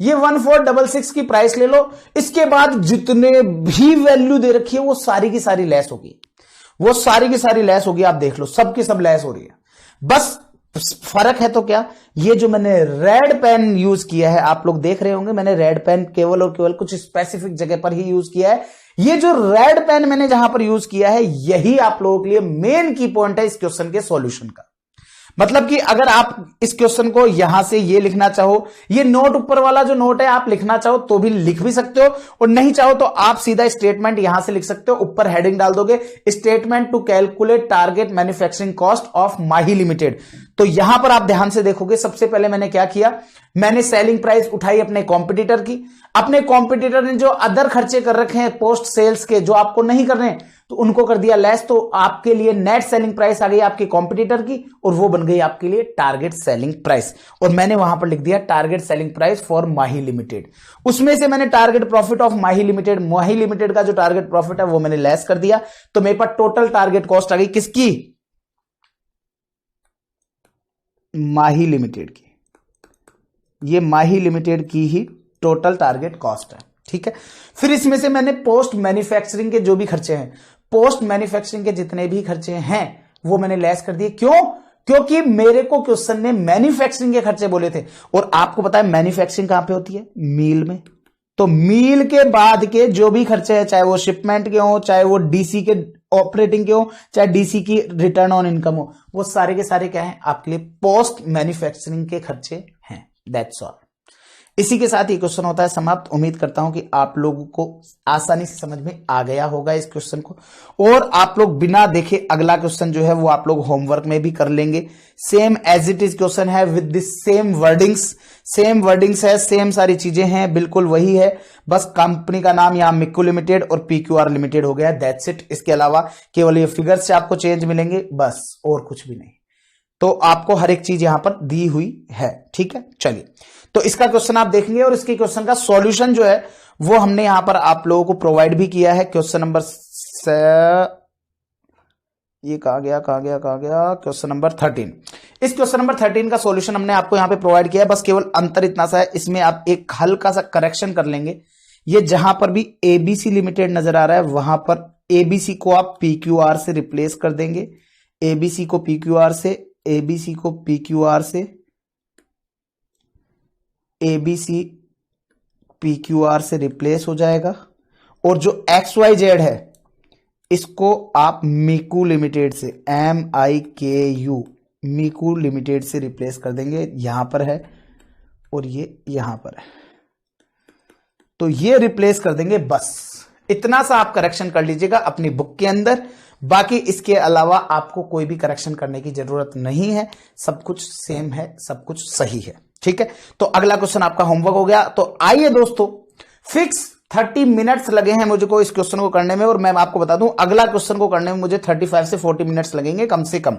ये 1466 की प्राइस ले लो। इसके बाद जितने भी वैल्यू दे रखी है वो सारी की सारी लेस होगी, वो सारी की सारी लेस होगी। आप देख लो, सबकी सब लेस हो रही है। बस फर्क है तो क्या, ये जो मैंने रेड पेन यूज किया है, आप लोग देख रहे होंगे मैंने रेड पेन केवल और केवल कुछ स्पेसिफिक जगह पर ही यूज किया है। ये जो रेड पेन मैंने जहां पर यूज किया है, यही आप लोगों के लिए मेन की पॉइंट है इस क्वेश्चन के सॉल्यूशन का। मतलब कि अगर आप इस क्वेश्चन को यहां से ये लिखना चाहो, ये नोट ऊपर वाला जो नोट है आप लिखना चाहो तो भी लिख भी सकते हो, और नहीं चाहो तो आप सीधा स्टेटमेंट यहां से लिख सकते हो। ऊपर हेडिंग डाल दोगे statement to calculate target manufacturing cost of Mahi limited. तो यहां पर आप ध्यान से देखोगे, सबसे पहले मैंने क्या किया, मैंने सेलिंग प्राइस उठाई अपने कॉम्पिटिटर की। अपने कॉम्पिटिटर ने जो अदर खर्चे कर रखे हैं पोस्ट सेल्स के, जो आपको नहीं करने, तो उनको कर दिया लेस। तो आपके लिए नेट सेलिंग प्राइस आ गई आपके कॉम्पिटिटर की, और वो बन गई आपके लिए टारगेट सेलिंग प्राइस। और मैंने वहां पर लिख दिया target selling price for Mahi limited. उसमें से मैंने target profit of Mahi limited का जो टारगेट प्रॉफिट है वो मैंने लेस कर दिया। तो मेरे पास टोटल टारगेट कॉस्ट आ गई किसकी? माही लिमिटेड की। ये माही लिमिटेड की ही टोटल टारगेट कॉस्ट है, ठीक है। फिर इसमें से मैंने पोस्ट मैन्युफैक्चरिंग के जो भी खर्चे हैं, पोस्ट मैन्युफैक्चरिंग के जितने भी खर्चे हैं वो मैंने लेस कर दिए। क्यों? क्योंकि मेरे को क्वेश्चन ने मैन्युफैक्चरिंग के खर्चे बोले थे, और आपको पता है मैन्युफैक्चरिंग कहां पे होती है? मील में। तो मील के बाद के जो भी खर्चे हैं, चाहे वो शिपमेंट के हो, चाहे वो डीसी के ऑपरेटिंग के हो, चाहे डीसी की रिटर्न ऑन इनकम हो, वो सारे के सारे क्या हैं? आपके लिए पोस्ट मैन्युफैक्चरिंग के खर्चे हैं। That's all. इसी के साथ ये क्वेश्चन होता है समाप्त। उम्मीद करता हूं कि आप लोगों को आसानी से समझ में आ गया होगा इस क्वेश्चन को, और आप लोग बिना देखे अगला क्वेश्चन जो है वो आप लोग होमवर्क में भी कर लेंगे। Same as it is question है विद दिस सेम वर्डिंग्स है, सेम सारी चीजें हैं, बिल्कुल वही है। बस कंपनी का नाम यहां मिक्कू लिमिटेड और पीक्यूआर लिमिटेड हो गया, दैट्स इट। इसके अलावा केवल ये फिगर्स से आपको चेंज मिलेंगे, बस, और कुछ भी नहीं। तो आपको हर एक चीज यहां पर दी हुई है, ठीक है। चलिए, तो इसका क्वेश्चन आप देखेंगे, और इसके क्वेश्चन का सॉल्यूशन जो है वो हमने यहां पर आप लोगों को प्रोवाइड भी किया है। क्वेश्चन नंबर ये कहा गया क्वेश्चन नंबर 13। इस क्वेश्चन नंबर 13 का सॉल्यूशन हमने आपको यहां पे प्रोवाइड किया है। बस केवल अंतर इतना सा है, इसमें आप एक हल्का सा करेक्शन कर लेंगे। ये जहां पर भी एबीसी लिमिटेड नजर आ रहा है, वहां पर एबीसी को आप पीक्यूआर से रिप्लेस कर देंगे। एबीसी को पीक्यूआर से, एबीसी को पीक्यूआर से, एबीसी पीक्यूआर से रिप्लेस हो जाएगा। और जो XYZ है इसको आप मीकू लिमिटेड से, MIKU मीकू लिमिटेड से रिप्लेस कर देंगे, यहां पर है। और ये यहां पर है, तो ये रिप्लेस कर देंगे। बस इतना सा आप करेक्शन कर लीजिएगा अपनी बुक के अंदर, बाकी इसके अलावा आपको कोई भी करेक्शन करने की जरूरत नहीं है, सब कुछ सेम है, सब कुछ सही है। ठीक है, तो अगला क्वेश्चन आपका होमवर्क हो गया। तो आइए दोस्तों, फिक्स 30 मिनट्स लगे हैं मुझको इस क्वेश्चन को करने में, और मैं आपको बता दूं अगला क्वेश्चन को करने में मुझे 35 से 40 मिनट्स लगेंगे कम से कम।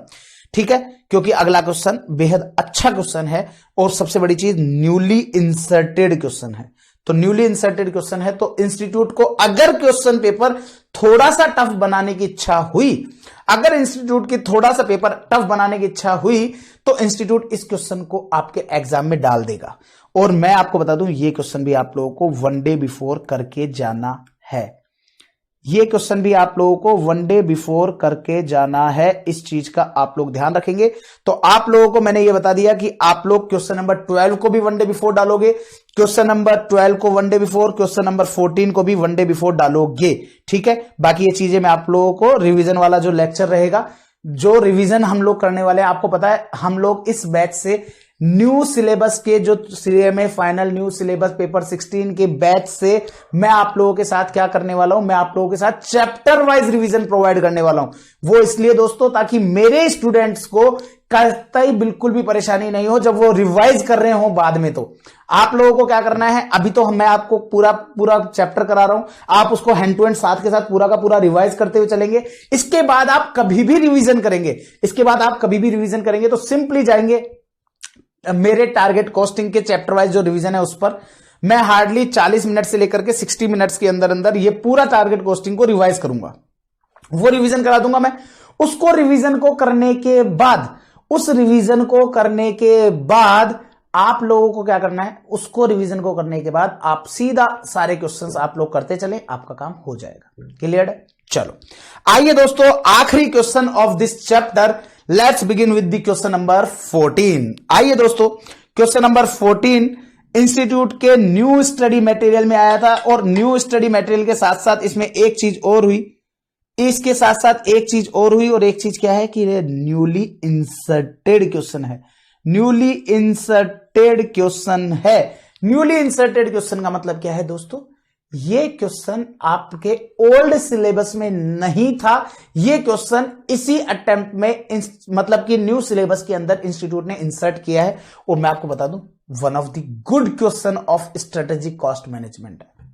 ठीक है, क्योंकि अगला क्वेश्चन बेहद अच्छा क्वेश्चन है, और सबसे बड़ी चीज न्यूली इंसर्टेड क्वेश्चन है। तो न्यूली इंसर्टेड क्वेश्चन है, तो इंस्टीट्यूट को अगर क्वेश्चन पेपर थोड़ा सा टफ बनाने की इच्छा हुई, अगर इंस्टीट्यूट की थोड़ा सा पेपर टफ बनाने की इच्छा हुई, तो इंस्टीट्यूट इस क्वेश्चन को आपके एग्जाम में डाल देगा। और मैं आपको बता दूं, ये क्वेश्चन भी आप लोगों को 1 डे बिफोर करके जाना है। ये क्वेश्चन भी आप लोगों को 1 डे बिफोर करके जाना है, इस चीज का आप लोग ध्यान रखेंगे। तो आप लोगों को मैंने ये बता दिया कि आप लोग क्वेश्चन नंबर 12 को भी 1 डे बिफोर डालोगे, क्वेश्चन नंबर 12 को 1 डे बिफोर, क्वेश्चन नंबर 14 को भी 1 डे बिफोर डालोगे। ठीक है, बाकी ये चीजें मैं आप लोगों को रिवीजन वाला जो लेक्चर रहेगा, जो रिवीजन हम लोग करने वाले हैं, आपको पता है हम लोग इस बैच से न्यू सिलेबस के जो CMA final new syllabus paper 16 के बैच से मैं आप लोगों के साथ क्या करने वाला हूं, मैं आप लोगों के साथ चैप्टर वाइज रिवीजन प्रोवाइड करने वाला हूं। वो इसलिए दोस्तों, ताकि मेरे स्टूडेंट्स को कतई बिल्कुल भी परेशानी नहीं हो जब वो रिवाइज कर रहे हो बाद में। तो आप लोगों को क्या करना है, अभी तो मैं आपको पूरा चैप्टर करा रहा हूं, आप उसको हैंड टू हैंड साथ के साथ पूरा का पूरा रिवाइज करते हुए चलेंगे। इसके बाद आप कभी भी रिवीजन करेंगे, तो सिंपली जाएंगे मेरे टारगेट कॉस्टिंग के चैप्टर वाइज जो रिवीजन है उस पर मैं हार्डली 40 मिनट से लेकर के 60 मिनट्स के अंदर अंदर ये पूरा टारगेट कॉस्टिंग को रिवाइज करूंगा, वो रिवीजन करा दूंगा मैं। उसको रिवीजन को करने के बाद, उस रिवीजन को करने के बाद आप लोगों को क्या करना है, उसको रिवीजन को करने के बाद आप सीधा सारे क्वेश्चंस आप लोग करते चले, आपका काम हो जाएगा। क्लियर है? चलो आइए दोस्तों, आखिरी question of this chapter, let's begin with the question number 14। आइए दोस्तों, क्वेश्चन नंबर 14 इंस्टीट्यूट के न्यू स्टडी मटेरियल में आया था, और न्यू स्टडी मटेरियल के साथ साथ इसमें एक चीज और हुई, इसके साथ साथ एक चीज और हुई, और एक चीज क्या है कि न्यूली इंसर्टेड क्वेश्चन है। न्यूली इंसर्टेड क्वेश्चन है। न्यूली इंसर्टेड क्वेश्चन का मतलब क्या है दोस्तों, ये क्वेश्चन आपके ओल्ड सिलेबस में नहीं था, ये क्वेश्चन इसी अटेम्प्ट में मतलब कि न्यू सिलेबस के अंदर इंस्टीट्यूट ने इंसर्ट किया है। और मैं आपको बता दूं, one of the good question of strategic cost management है,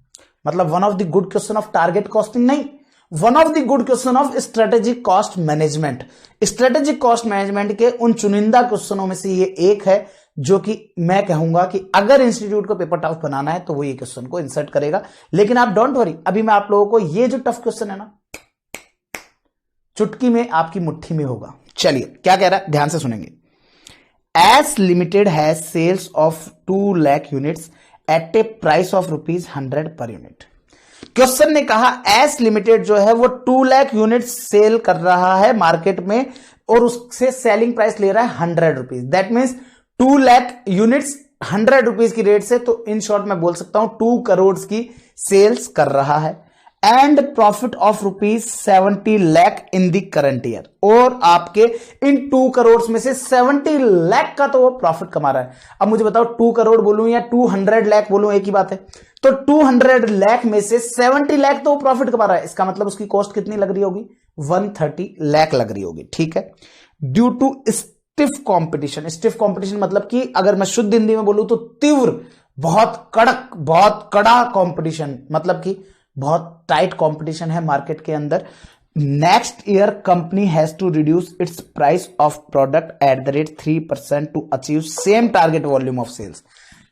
मतलब one of the good question of target costing नहीं, one of the good question of strategic cost management. Strategic cost management के उन चुनिंदा क्वेश्चनों में से ये एक है जो कि मैं कहूंगा कि अगर इंस्टीट्यूट को पेपर टफ बनाना है तो वो ये क्वेश्चन को इंसर्ट करेगा। लेकिन आप डोंट वरी, अभी मैं आप लोगों को ये जो टफ क्वेश्चन है ना, चुटकी में आपकी मुट्ठी में होगा। चलिए क्या कह रहा है, ध्यान से सुनेंगे। S limited has sales of 2 lakh units at a price of ₹100 per unit. Question ने कहा एस लिमिटेड जो है वो 2 लाख यूनिट सेल कर रहा है मार्केट में, और उससे सेलिंग प्राइस ले रहा है ₹100। दैट मीन्स 2 लाख यूनिट्स ₹100 की रेट से, तो इन शॉर्ट मैं बोल सकता हूं 2 करोड़ की सेल्स कर रहा है। And profit of ₹70 lakh in the current year, और आपके इन 2 करोड़ में से 70 लाख का तो वो प्रॉफिट कमा रहा है। अब मुझे बताओ 2 करोड़ बोलूं या 200 लाख बोलूं, एक ही बात है। तो 200 लाख में से 70 लाख तो वो प्रॉफिट कमा रहा है, इसका मतलब उसकी कॉस्ट कितनी लग रही होगी, 130 लाख लग रही होगी। ठीक है, due to stiff competition. Stiff competition मतलब कि अगर मैं शुद्ध हिंदी में बोलूं तो तीव्र, बहुत कड़क, बहुत कड़ा कॉम्पिटिशन, मतलब कि बहुत टाइट कंपटीशन है मार्केट के अंदर। Next year company has to reduce its price of product at the rate 3% to achieve same target volume of sales.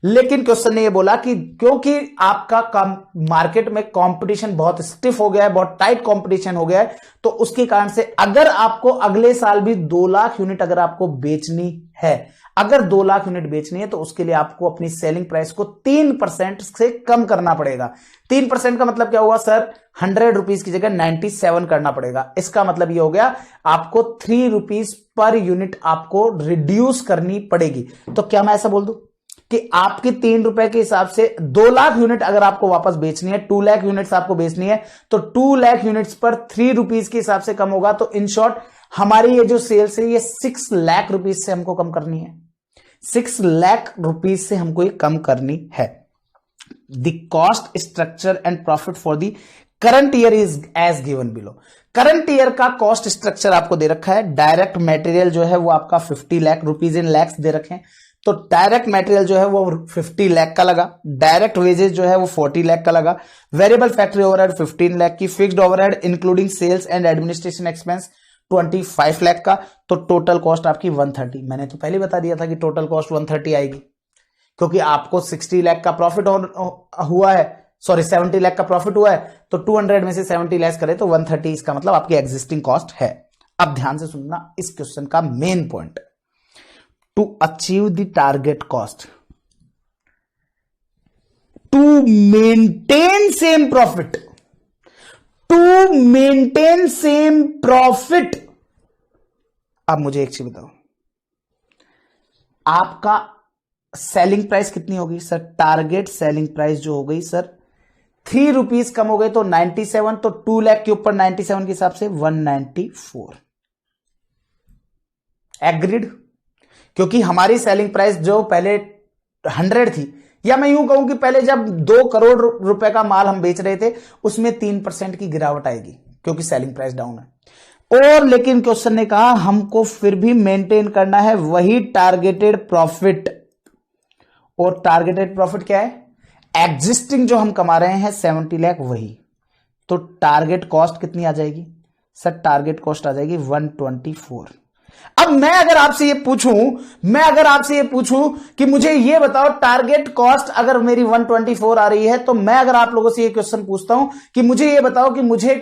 लेकिन क्वेश्चन ने ये बोला कि क्योंकि आपका मार्केट में कंपटीशन बहुत स्टिफ हो गया है, बहुत टाइट कंपटीशन हो गया है, तो उसके कारण से अगर आपको अगले साल भी 2 लाख यूनिट अगर आपको बेचनी है, अगर 2 लाख यूनिट बेचनी है, तो उसके लिए आपको अपनी सेलिंग प्राइस को 3% से कम करना पड़ेगा। 3% का मतलब क्या हुआ सर, ₹100 की जगह 97 करना पड़ेगा। इसका मतलब ये हो गया आपको ₹3 पर यूनिट आपको रिड्यूस करनी पड़ेगी। तो क्या मैं ऐसा बोल दूं कि आपके ₹3 के हिसाब से 2 लाख यूनिट अगर आपको वापस बेचनी है, 2 लाख यूनिट्स आपको बेचनी है, तो 2 लाख यूनिट्स पर ₹3 के हिसाब से कम होगा। तो इन शॉर्ट हमारी ये जो सेल्स है ये ₹6 लाख से हमको कम करनी है। 6 लाख रुपीज से हमको ये कम करनी है। The cost structure and profit for the current year is as given below. Current year का कॉस्ट स्ट्रक्चर आपको दे रखा है। डायरेक्ट मटेरियल जो है वो आपका 50 लाख रुपीज इन लैक्स दे रखे हैं, तो डायरेक्ट मटेरियल जो है वो 50 लाख का लगा। डायरेक्ट वेजेस जो है वो 40 लाख का लगा। वेरिएबल फैक्ट्री ओवरहेड 15 लाख की। Fixed overhead including sales and administration expense 25 lakh का। तो टोटल कॉस्ट आपकी 130। मैंने तो पहले बता दिया था कि टोटल कॉस्ट 130 आएगी, क्योंकि आपको 60 लाख का प्रॉफिट हुआ है, सॉरी 70 लाख का प्रॉफिट हुआ है, तो 200 में से 70 लेस करें तो 130, इसका मतलब आपकी एग्जिस्टिंग कॉस्ट है। अब ध्यान से सुनना इस क्वेश्चन का main point. To achieve the target cost, to maintain same profit, to maintain same profit. अब मुझे एक चीज बताओ, आपका सेलिंग प्राइस कितनी होगी सर? टारगेट सेलिंग प्राइस जो हो गई सर 3 रुपीज कम हो गए तो 97, तो 2 लाख के ऊपर 97 के हिसाब से 194। एग्रीड? क्योंकि हमारी सेलिंग प्राइस जो पहले 100 थी, या मैं यूं कहूं कि पहले जब 2 करोड़ रुपए का माल हम बेच रहे थे उसमें 3% की गिरावट आएगी, क्योंकि सेलिंग प्राइस डाउन है। और लेकिन क्वेश्चन ने कहा हमको फिर भी मेंटेन करना है वही टारगेटेड प्रॉफिट। और टारगेटेड प्रॉफिट क्या है? एग्जिस्टिंग जो हम कमा रहे हैं 70 लाख, वही। तो टारगेट कॉस्ट कितनी आ जाएगी सर? टारगेट कॉस्ट आ जाएगी 124। अब मैं अगर आपसे ये पूछूं कि मुझे ये बताओ टारगेट कॉस्ट अगर मेरी 124 आ रही है, तो मैं अगर आप लोगों से ये क्वेश्चन पूछता हूं कि मुझे ये बताओ कि मुझे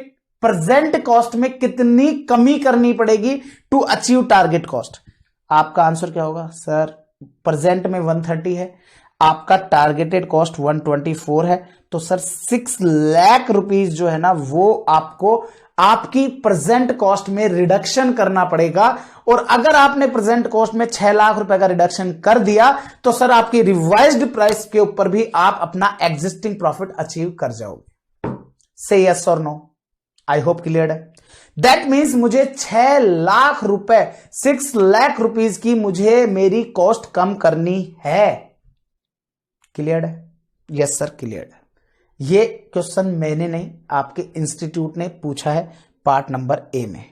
प्रेजेंट कॉस्ट में कितनी कमी करनी पड़ेगी टू अचीव टारगेट कॉस्ट, आपका आंसर क्या होगा? सर प्रेजेंट में 130 है, आपका टारगेटेड कॉस्ट 124 है, तो सर 6 लाख रुपीज जो है ना वो आपको आपकी प्रेजेंट कॉस्ट में रिडक्शन करना पड़ेगा। और अगर आपने प्रेजेंट कॉस्ट में 6 लाख रुपए का रिडक्शन कर दिया तो सर आपकी रिवाइज्ड प्राइस के ऊपर भी आप अपना एग्जिस्टिंग प्रॉफिट अचीव कर जाओगे। से यस और नो? आई होप क्लियर है। दैट मीन्स मुझे 6 लाख रुपए, 6 लाख रुपीज की मुझे मेरी कॉस्ट कम करनी है। क्लियर है? यस सर क्लियर है। ये क्वेश्चन मैंने नहीं, आपके इंस्टीट्यूट ने पूछा है पार्ट नंबर ए में।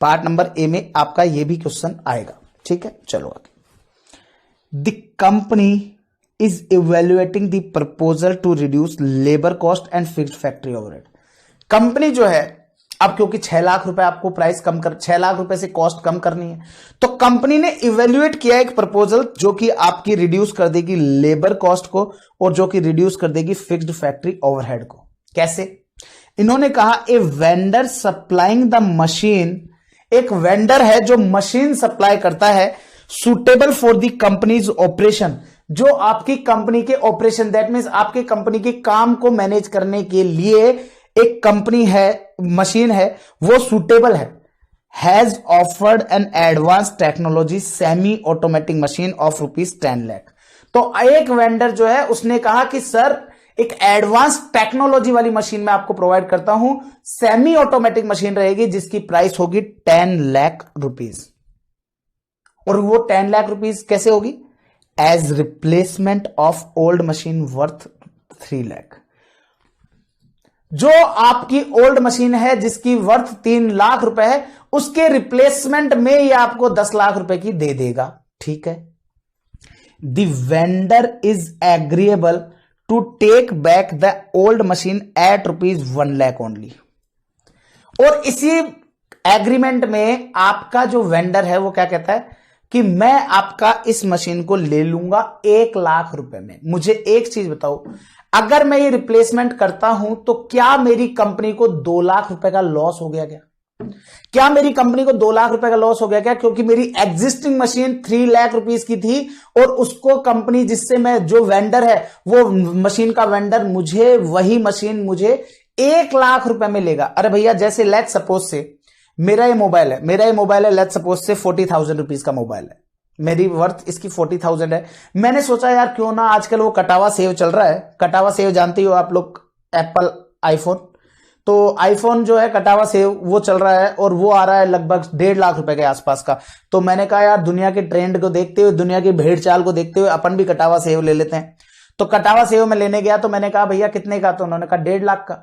पार्ट नंबर ए में आपका ये भी क्वेश्चन आएगा। ठीक है, चलो आगे। The company is evaluating the proposal to reduce labour cost and fixed factory overhead. Company जो है, अब क्योंकि 6 लाख रुपए आपको प्राइस कम कर, 6 लाख रुपए से कॉस्ट कम करनी है, तो कंपनी ने इवेल्युएट किया एक प्रपोजल जो कि आपकी रिड्यूस कर देगी लेबर कॉस्ट को और जो कि रिड्यूस कर देगी फिक्स्ड फैक्ट्री ओवरहेड को। कैसे? इन्होंने कहा a vendor supplying the machine, एक वेंडर है जो मशीन सप्लाई करता है suitable for the companies operation, जो आपकी कंपनी के ऑपरेशन, दैट मीन्स आपकी कंपनी के काम को मैनेज करने के लिए एक कंपनी है, मशीन है, वो सुटेबल है। Has offered an advance technology semi automatic machine of ₹10 lakh. तो एक वेंडर जो है उसने कहा कि सर एक एडवांस टेक्नोलॉजी वाली मशीन मैं आपको प्रोवाइड करता हूं, सेमी ऑटोमेटिक मशीन रहेगी जिसकी प्राइस होगी 10 लाख रुपीज। और वो 10 लाख रुपीज कैसे होगी? As replacement of old machine worth 3 lakh. जो आपकी ओल्ड मशीन है जिसकी वर्थ 3 लाख रुपए है, उसके रिप्लेसमेंट में ये आपको 10 लाख रुपए की दे देगा। ठीक है। The vendor is agreeable to take back the old machine at ₹1 lakh only. और इसी एग्रीमेंट में आपका जो वेंडर है वो क्या कहता है कि मैं आपका इस मशीन को ले लूंगा 1 लाख रुपए में। मुझे एक चीज बताओ, अगर मैं ये रिप्लेसमेंट करता हूं तो क्या मेरी कंपनी को 2 लाख रुपए का लॉस हो गया? क्या मेरी कंपनी को 2 लाख रुपए का लॉस हो गया क्या? क्योंकि मेरी एग्जिस्टिंग मशीन 3 लाख रुपीस की थी और उसको कंपनी जिससे मैं, जो वेंडर है वो मशीन का वेंडर, मुझे वही मशीन मुझे 1 लाख रुपए में लेगा। अरे भैया, जैसे लेट्स सपोज से मेरा ये मोबाइल है, लेट्स सपोज से 40,000 रुपीज का मोबाइल है, मेरी वर्थ इसकी 40,000 है। मैंने सोचा यार क्यों ना, आजकल वो कटावा सेव चल रहा है, कटावा सेव जानती हो आप लोग, एप्पल आईफोन, तो आईफोन जो है कटावा सेव वो चल रहा है और वो आ रहा है लगभग 1.5 लाख रुपए के आसपास का। तो मैंने कहा यार दुनिया के ट्रेंड को देखते हुए, दुनिया की भेड़ चाल को देखते हुए अपन भी कटावा सेव ले लेते हैं। तो कटावा सेव में लेने गया तो मैंने कहा भैया कितने का, तो उन्होंने कहा 1.5 लाख का।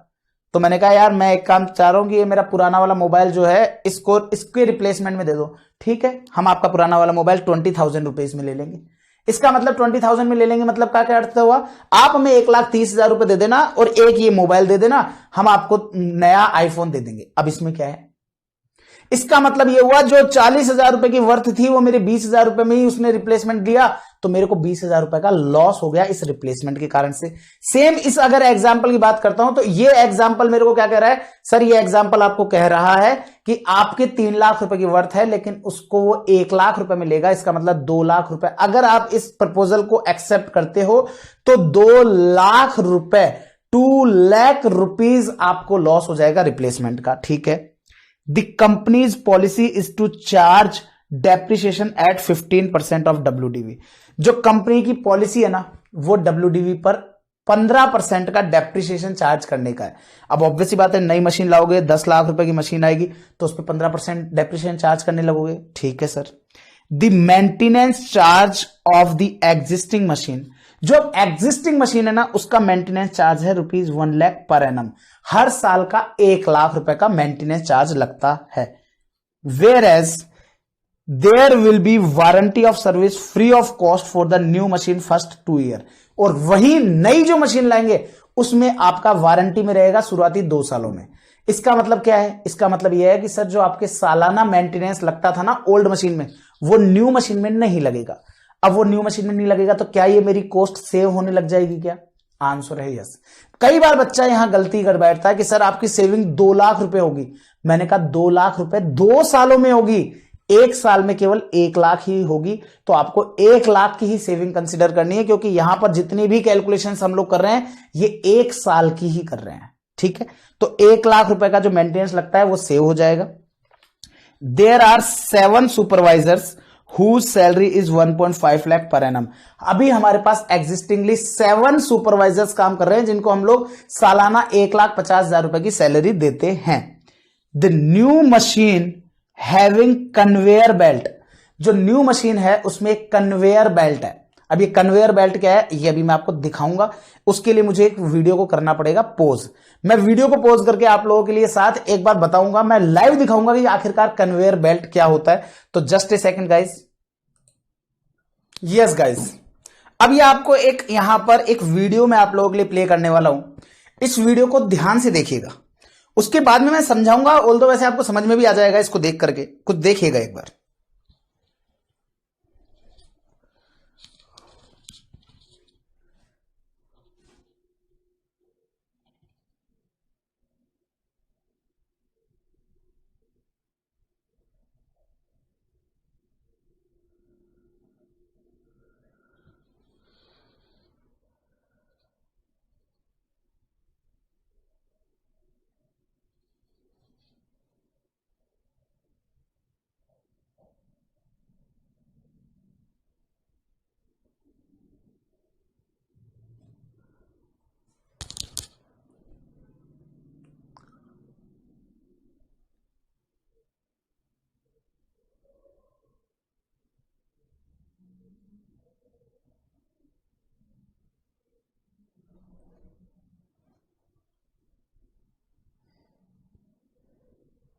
तो मैंने कहा यार मैं एक काम चाह रहा हूं कि ये मेरा पुराना वाला मोबाइल जो है इसके रिप्लेसमेंट में दे दो। ठीक है, हम आपका पुराना वाला मोबाइल 20,000 रुपीज में ले लेंगे। इसका मतलब 20,000 में ले लेंगे मतलब क्या अर्थ हुआ, आप हमें 1,30,000 रुपए दे देना और एक ये मोबाइल दे देना, हम आपको नया आईफोन दे देंगे। अब इसमें क्या है, इसका मतलब ये हुआ जो 40,000 रुपए की वर्थ थी वो मेरे 20,000 रुपए में ही उसने रिप्लेसमेंट दिया, तो मेरे को 20,000 रुपए का लॉस हो गया इस रिप्लेसमेंट के कारण से। सेम इस अगर एग्जांपल की बात करता हूं तो ये एग्जांपल मेरे को क्या कह रहा है, सर ये एग्जांपल आपको कह रहा है कि आपके 3 लाख रुपए की वर्थ है लेकिन उसको वो 1 लाख रुपए में लेगा, इसका मतलब 2 लाख रुपए। अगर आप इस प्रपोजल को एक्सेप्ट करते हो तो 2 लाख रुपए 2 लाख रुपीज आपको लॉस हो जाएगा रिप्लेसमेंट का। ठीक है, The company's policy is to charge depreciation at 15% of WDV। जो कंपनी की पॉलिसी है ना वो WDV पर 15% का डेप्रिसिएशन चार्ज करने का है। अब ऑब्वियसली बात है, नई मशीन लाओगे 10 लाख रुपए की मशीन आएगी तो उस पर 15% डेप्रिसिएशन चार्ज करने लगोगे। ठीक है sir. The maintenance charge of the existing machine, जो एग्जिस्टिंग मशीन है ना उसका मेंटेनेंस चार्ज है ₹1 लाख पर एनम। हर साल का 1 लाख रुपए का मेंटेनेंस चार्ज लगता है। Whereas there will be warranty of service free of cost for the new machine first 2 year. और वही नई जो मशीन लाएंगे उसमें आपका वारंटी में रहेगा शुरुआती 2 सालों में। इसका मतलब क्या है, इसका मतलब यह है कि सर जो आपके सालाना मेंटेनेंस लगता था ना ओल्ड मशीन में वो न्यू मशीन में नहीं लगेगा। अब वो न्यू मशीन में नहीं लगेगा तो क्या ये मेरी कॉस्ट सेव होने लग जाएगी क्या? आंसर है यस। कई बार बच्चा यहां गलती कर बैठता है कि सर आपकी सेविंग 2 लाख रुपए होगी। मैंने कहा 2 लाख रुपए 2 सालों में होगी, 1 साल में केवल 1 लाख ही होगी। तो आपको 1 लाख की ही सेविंग कंसिडर करनी है क्योंकि यहां पर जितनी भी कैलकुलेशन हम लोग कर रहे हैं ये 1 साल की ही कर रहे हैं। ठीक है, तो 1 लाख रुपए का जो मेंटेनेंस लगता है वो सेव हो जाएगा। There are 7 supervisors whose salary is 1.5 lakh per annum. अभी हमारे पास एग्जिस्टिंगली 7 सुपरवाइजर्स काम कर रहे हैं जिनको हम लोग सालाना 1,50,000 रुपए की सैलरी देते हैं। The new machine having conveyor belt, जो न्यू मशीन है उसमें एक कन्वेयर बेल्ट है। अब ये कन्वेयर बेल्ट क्या है ये अभी मैं आपको दिखाऊंगा, उसके लिए मुझे एक वीडियो को करना पड़ेगा पॉज। मैं वीडियो को पॉज करके आप लोगों के लिए साथ एक बार बताऊंगा, मैं लाइव दिखाऊंगा कि आखिरकार कन्वेयर बेल्ट क्या होता है। तो just a second guys. Yes guys, अब ये आपको एक यहां पर एक वीडियो मैं आप लोगों के लिए प्ले करने वाला हूं। इस वीडियो को ध्यान से देखिएगा, उसके बाद में मैं समझाऊंगा। ऑल्दो वैसे आपको समझ में भी आ जाएगा इसको देख करके, कुछ देखिएगा एक बार।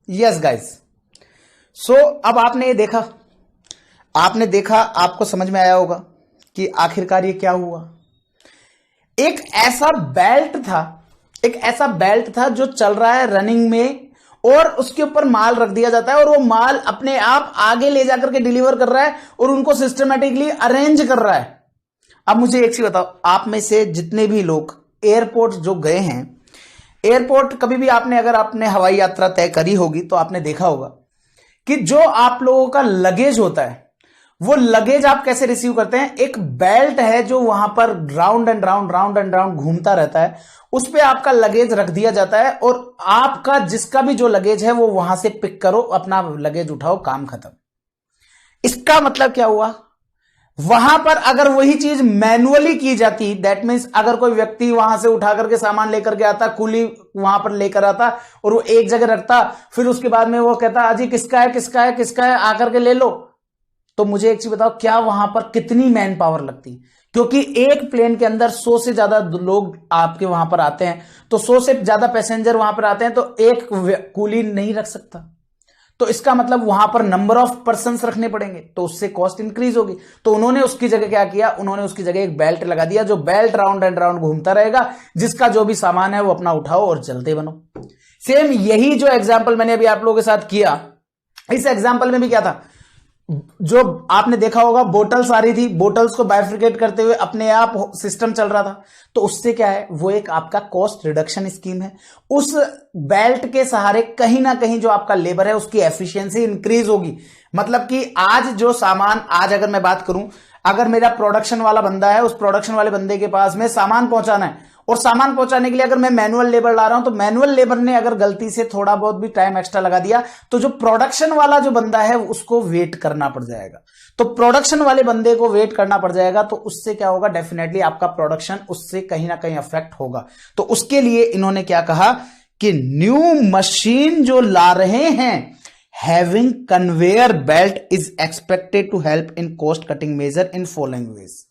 यस गाइस, सो अब आपने ये देखा, आपने देखा, आपको समझ में आया होगा कि आखिरकार ये क्या हुआ। एक ऐसा बेल्ट था जो चल रहा है रनिंग में और उसके ऊपर माल रख दिया जाता है और वो माल अपने आप आगे ले जाकर के डिलीवर कर रहा है और उनको सिस्टमेटिकली अरेंज कर रहा है। अब मुझे एक चीज बताओ, आप में से जितने भी लोग एयरपोर्ट जो गए हैं, एयरपोर्ट कभी भी आपने अगर आपने हवाई यात्रा तय करी होगी तो आपने देखा होगा कि जो आप लोगों का लगेज होता है वो लगेज आप कैसे रिसीव करते हैं। एक बेल्ट है जो वहां पर राउंड एंड राउंड घूमता रहता है, उस पे आपका लगेज रख दिया जाता है और आपका जिसका भी जो लगेज है वो वहां से पिक करो, अपना लगेज उठाओ, काम खत्म। इसका मतलब क्या हुआ, वहां पर अगर वही चीज मैनुअली की जाती, दैट मीन्स अगर कोई व्यक्ति वहां से उठा करके सामान लेकर के आता, कुली वहां पर लेकर आता और वो एक जगह रखता, फिर उसके बाद में वो कहता अजी किसका है किसका है किसका है, आकर के ले लो, तो मुझे एक चीज बताओ क्या वहां पर कितनी मैन पावर लगती? क्योंकि एक प्लेन के अंदर 100 से ज्यादा लोग आपके वहां पर आते हैं, तो 100 से ज्यादा पैसेंजर वहां पर आते हैं, तो एक कूली नहीं रख सकता, तो इसका मतलब वहां पर नंबर ऑफ पर्सन्स रखने पड़ेंगे, तो उससे कॉस्ट इंक्रीज होगी। तो उन्होंने उसकी जगह क्या किया, उन्होंने उसकी जगह एक बेल्ट लगा दिया, जो बेल्ट राउंड एंड राउंड घूमता रहेगा, जिसका जो भी सामान है वो अपना उठाओ और चलते बनो। सेम यही जो एग्जाम्पल मैंने अभी आप लोगों के साथ किया, इस एग्जाम्पल में भी क्या था, जो आपने देखा होगा बोटल्स आ रही थी, बोटल्स को बाइफ्रिकेट करते हुए अपने आप सिस्टम चल रहा था, तो उससे क्या है, वो एक आपका कॉस्ट रिडक्शन स्कीम है। उस बेल्ट के सहारे कहीं ना कहीं जो आपका लेबर है उसकी एफिशिएंसी इंक्रीज होगी। मतलब कि आज जो सामान, आज अगर मैं बात करूं, अगर मेरा प्रोडक्शन वाला बंदा है, उस प्रोडक्शन वाले बंदे के पास में सामान पहुंचाना है, और सामान पहुंचाने के लिए अगर मैं मैनुअल लेबर ला रहा हूं, तो मैनुअल लेबर ने अगर गलती से थोड़ा बहुत भी टाइम एक्स्ट्रा लगा दिया, तो जो प्रोडक्शन वाला जो बंदा है उसको वेट करना पड़ जाएगा। तो प्रोडक्शन वाले बंदे को वेट करना पड़ जाएगा, तो उससे क्या होगा, डेफिनेटली आपका प्रोडक्शन उससे कहीं ना कहीं अफेक्ट होगा। तो उसके लिए इन्होंने क्या कहा कि न्यू मशीन जो ला रहे हैं, having conveyor belt is expected to help in cost cutting measure in following ways.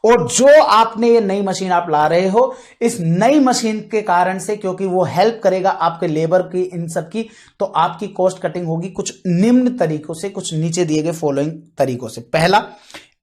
और जो आपने ये नई मशीन आप ला रहे हो, इस नई मशीन के कारण से, क्योंकि वो हेल्प करेगा आपके लेबर की, इन सब की, तो आपकी कॉस्ट कटिंग होगी कुछ निम्न तरीकों से, कुछ नीचे दिए गए फॉलोइंग तरीकों से। पहला,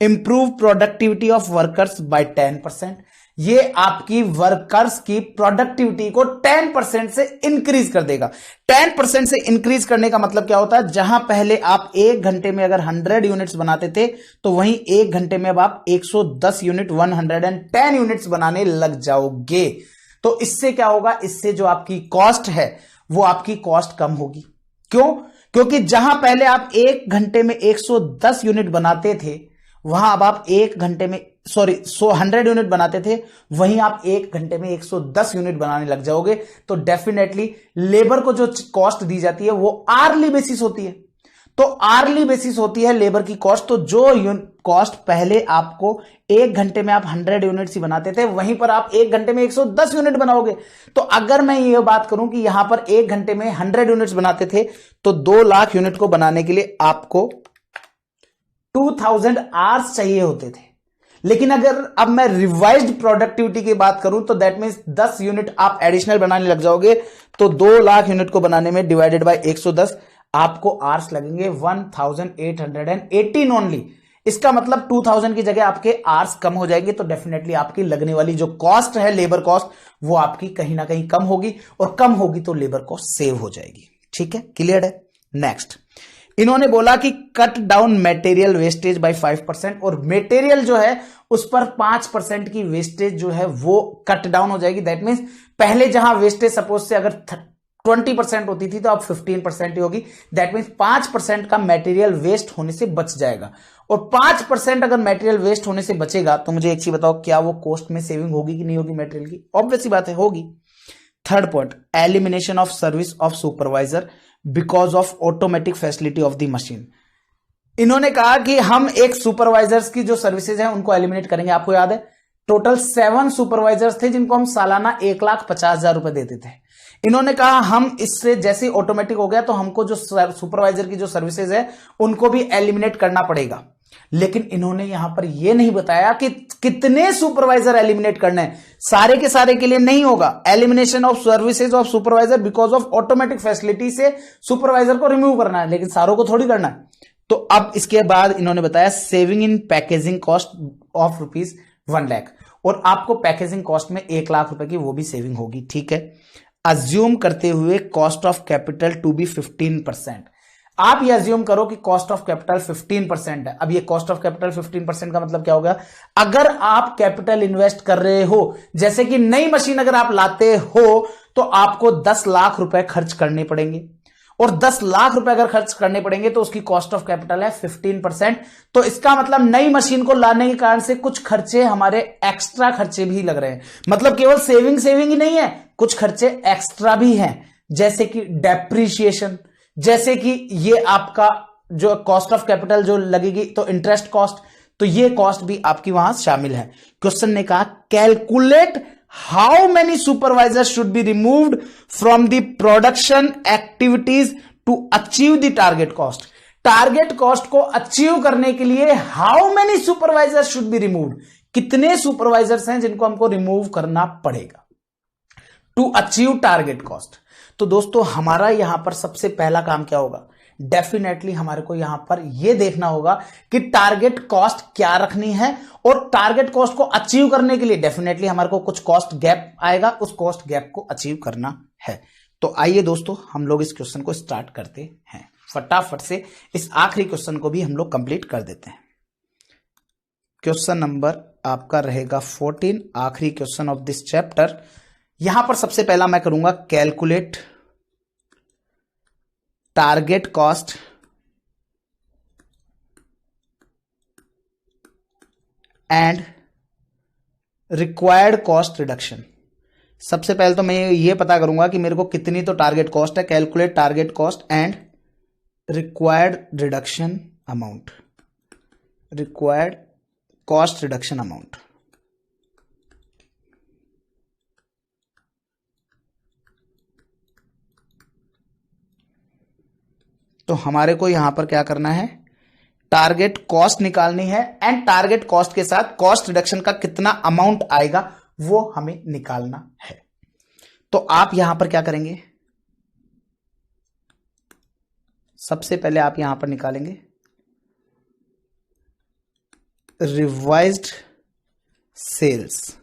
improve productivity of workers by 10%। ये आपकी वर्कर्स की प्रोडक्टिविटी को 10% से इंक्रीज कर देगा। 10% से इंक्रीज करने का मतलब क्या होता है, जहां पहले आप एक घंटे में अगर 100 यूनिट्स बनाते थे, तो वहीं एक घंटे में अब आप 110 यूनिट, 110 यूनिट्स बनाने लग जाओगे। तो इससे क्या होगा, इससे जो आपकी कॉस्ट है वो आपकी कॉस्ट कम होगी। क्यों? क्योंकि जहां पहले आप एक घंटे में 110 यूनिट बनाते थे, वहां अब आप एक घंटे में 100 यूनिट बनाते थे, वहीं आप एक घंटे में 110 यूनिट बनाने लग जाओगे। तो डेफिनेटली लेबर को जो कॉस्ट दी जाती है वो आर्ली बेसिस होती है। तो आर्ली बेसिस होती है लेबर की कॉस्ट। तो जो कॉस्ट पहले आपको एक घंटे में आप 100 यूनिट्स ही बनाते थे, वहीं पर आप एक घंटे में 110 यूनिट बनाओगे। तो अगर मैं ये बात करूं कि यहां पर एक घंटे में 100 यूनिट्स बनाते थे, तो 2 लाख यूनिट को बनाने के लिए आपको 2000 आवर्स चाहिए होते थे। लेकिन अगर अब मैं रिवाइज्ड प्रोडक्टिविटी की बात करूं, तो दैट मींस 10 यूनिट आप एडिशनल बनाने लग जाओगे, तो 2 लाख यूनिट को बनाने में डिवाइडेड बाय 110 आपको आवर्स लगेंगे 1818 ओनली। इसका मतलब 2000 की जगह आपके आवर्स कम हो जाएंगे। तो डेफिनेटली आपकी लगने वाली जो कॉस्ट है, लेबर कॉस्ट, वो आपकी कहीं ना कहीं कम होगी, और कम होगी तो लेबर कॉस्ट सेव हो जाएगी। ठीक है, क्लियर है। नेक्स्ट, इन्होंने बोला कि cut down material wastage by 5%, और मटेरियल जो है उस पर 5% की वेस्टेज जो है वो कट डाउन हो जाएगी। दैट मींस पहले जहां वेस्टेज सपोज से अगर 20% होती थी, तो अब 15% ही होगी। दैट मींस 5% का मटेरियल वेस्ट होने से बच जाएगा। और 5% अगर मटेरियल वेस्ट होने से बचेगा, तो मुझे एक चीज बताओ, क्या वो कॉस्ट में सेविंग होगी कि नहीं होगी मटेरियल की? ऑब्वियस सी बात है, होगी। Third point, elimination of service of supervisor because of automatic facility of the machine. इन्होंने कहा कि हम एक सुपरवाइजर्स की जो सर्विसेज हैं उनको एलिमिनेट करेंगे। आपको याद है, टोटल 7 सुपरवाइजर्स थे जिनको हम सालाना 1,50,000 रुपए देते थे। इन्होंने कहा हम इससे जैसे ऑटोमेटिक हो गया, तो हमको जो सुपरवाइजर की जो सर्विसेज है उनको भी एलिमिनेट करना पड़ेगा। लेकिन इन्होंने यहां पर यह नहीं बताया कि कितने सुपरवाइजर एलिमिनेट करने हैं। सारे के सारे के लिए नहीं होगा। Elimination of services of supervisor because of automatic facility से सुपरवाइजर को रिमूव करना है, लेकिन सारों को थोड़ी करना है। तो अब इसके बाद इन्होंने बताया saving in packaging cost of ₹1 lakh, और आपको पैकेजिंग कॉस्ट में 1 लाख रुपए की वो भी सेविंग होगी। ठीक है, अज्यूम करते हुए cost of capital to be 15%। आप ये अज्यूम करो कि कॉस्ट ऑफ कैपिटल 15% है। अब ये कॉस्ट ऑफ कैपिटल 15% का मतलब क्या होगा? अगर आप कैपिटल इन्वेस्ट कर रहे हो, जैसे कि नई मशीन अगर आप लाते हो, तो आपको 10 लाख रुपए खर्च करने पड़ेंगे, और 10 लाख रुपए अगर खर्च करने पड़ेंगे तो उसकी कॉस्ट ऑफ कैपिटल है 15%। तो इसका मतलब नई मशीन को लाने के कारण से कुछ खर्चे, हमारे एक्स्ट्रा खर्चे भी लग रहे हैं। मतलब केवल सेविंग ही नहीं है, कुछ खर्चे एक्स्ट्रा भी हैं, जैसे कि डेप्रीशिएशन, जैसे कि ये आपका जो कॉस्ट ऑफ कैपिटल जो लगेगी, तो इंटरेस्ट कॉस्ट, तो ये कॉस्ट भी आपकी वहां शामिल है। क्वेश्चन ने कहा calculate how many supervisor should be removed from the production activities to achieve the target cost. Target cost को अचीव करने के लिए how many supervisor should be removed, कितने सुपरवाइजर्स हैं जिनको हमको रिमूव करना पड़ेगा टू अचीव टारगेट कॉस्ट। तो दोस्तों हमारा यहां पर सबसे पहला काम क्या होगा, डेफिनेटली हमारे को यहां पर यह देखना होगा कि टारगेट कॉस्ट क्या रखनी है, और टारगेट कॉस्ट को अचीव करने के लिए डेफिनेटली हमारे को कुछ कॉस्ट गैप आएगा, उस कॉस्ट गैप को अचीव करना है। तो आइए दोस्तों हम लोग इस क्वेश्चन को स्टार्ट करते हैं। फटाफट से इस आखिरी क्वेश्चन को भी हम लोग कंप्लीट कर देते हैं। क्वेश्चन नंबर आपका रहेगा 14, आखिरी क्वेश्चन ऑफ दिस चैप्टर। यहां पर सबसे पहला मैं करूंगा calculate target cost and required cost reduction. सबसे पहले तो मैं ये पता करूंगा कि मेरे को कितनी तो टारगेट कॉस्ट है। Calculate target cost and required reduction amount, required cost reduction amount. तो हमारे को यहां पर क्या करना है, टारगेट कॉस्ट निकालनी है एंड टारगेट कॉस्ट के साथ कॉस्ट रिडक्शन का कितना अमाउंट आएगा वो हमें निकालना है। तो आप यहां पर क्या करेंगे, सबसे पहले आप यहां पर निकालेंगे रिवाइज्ड सेल्स।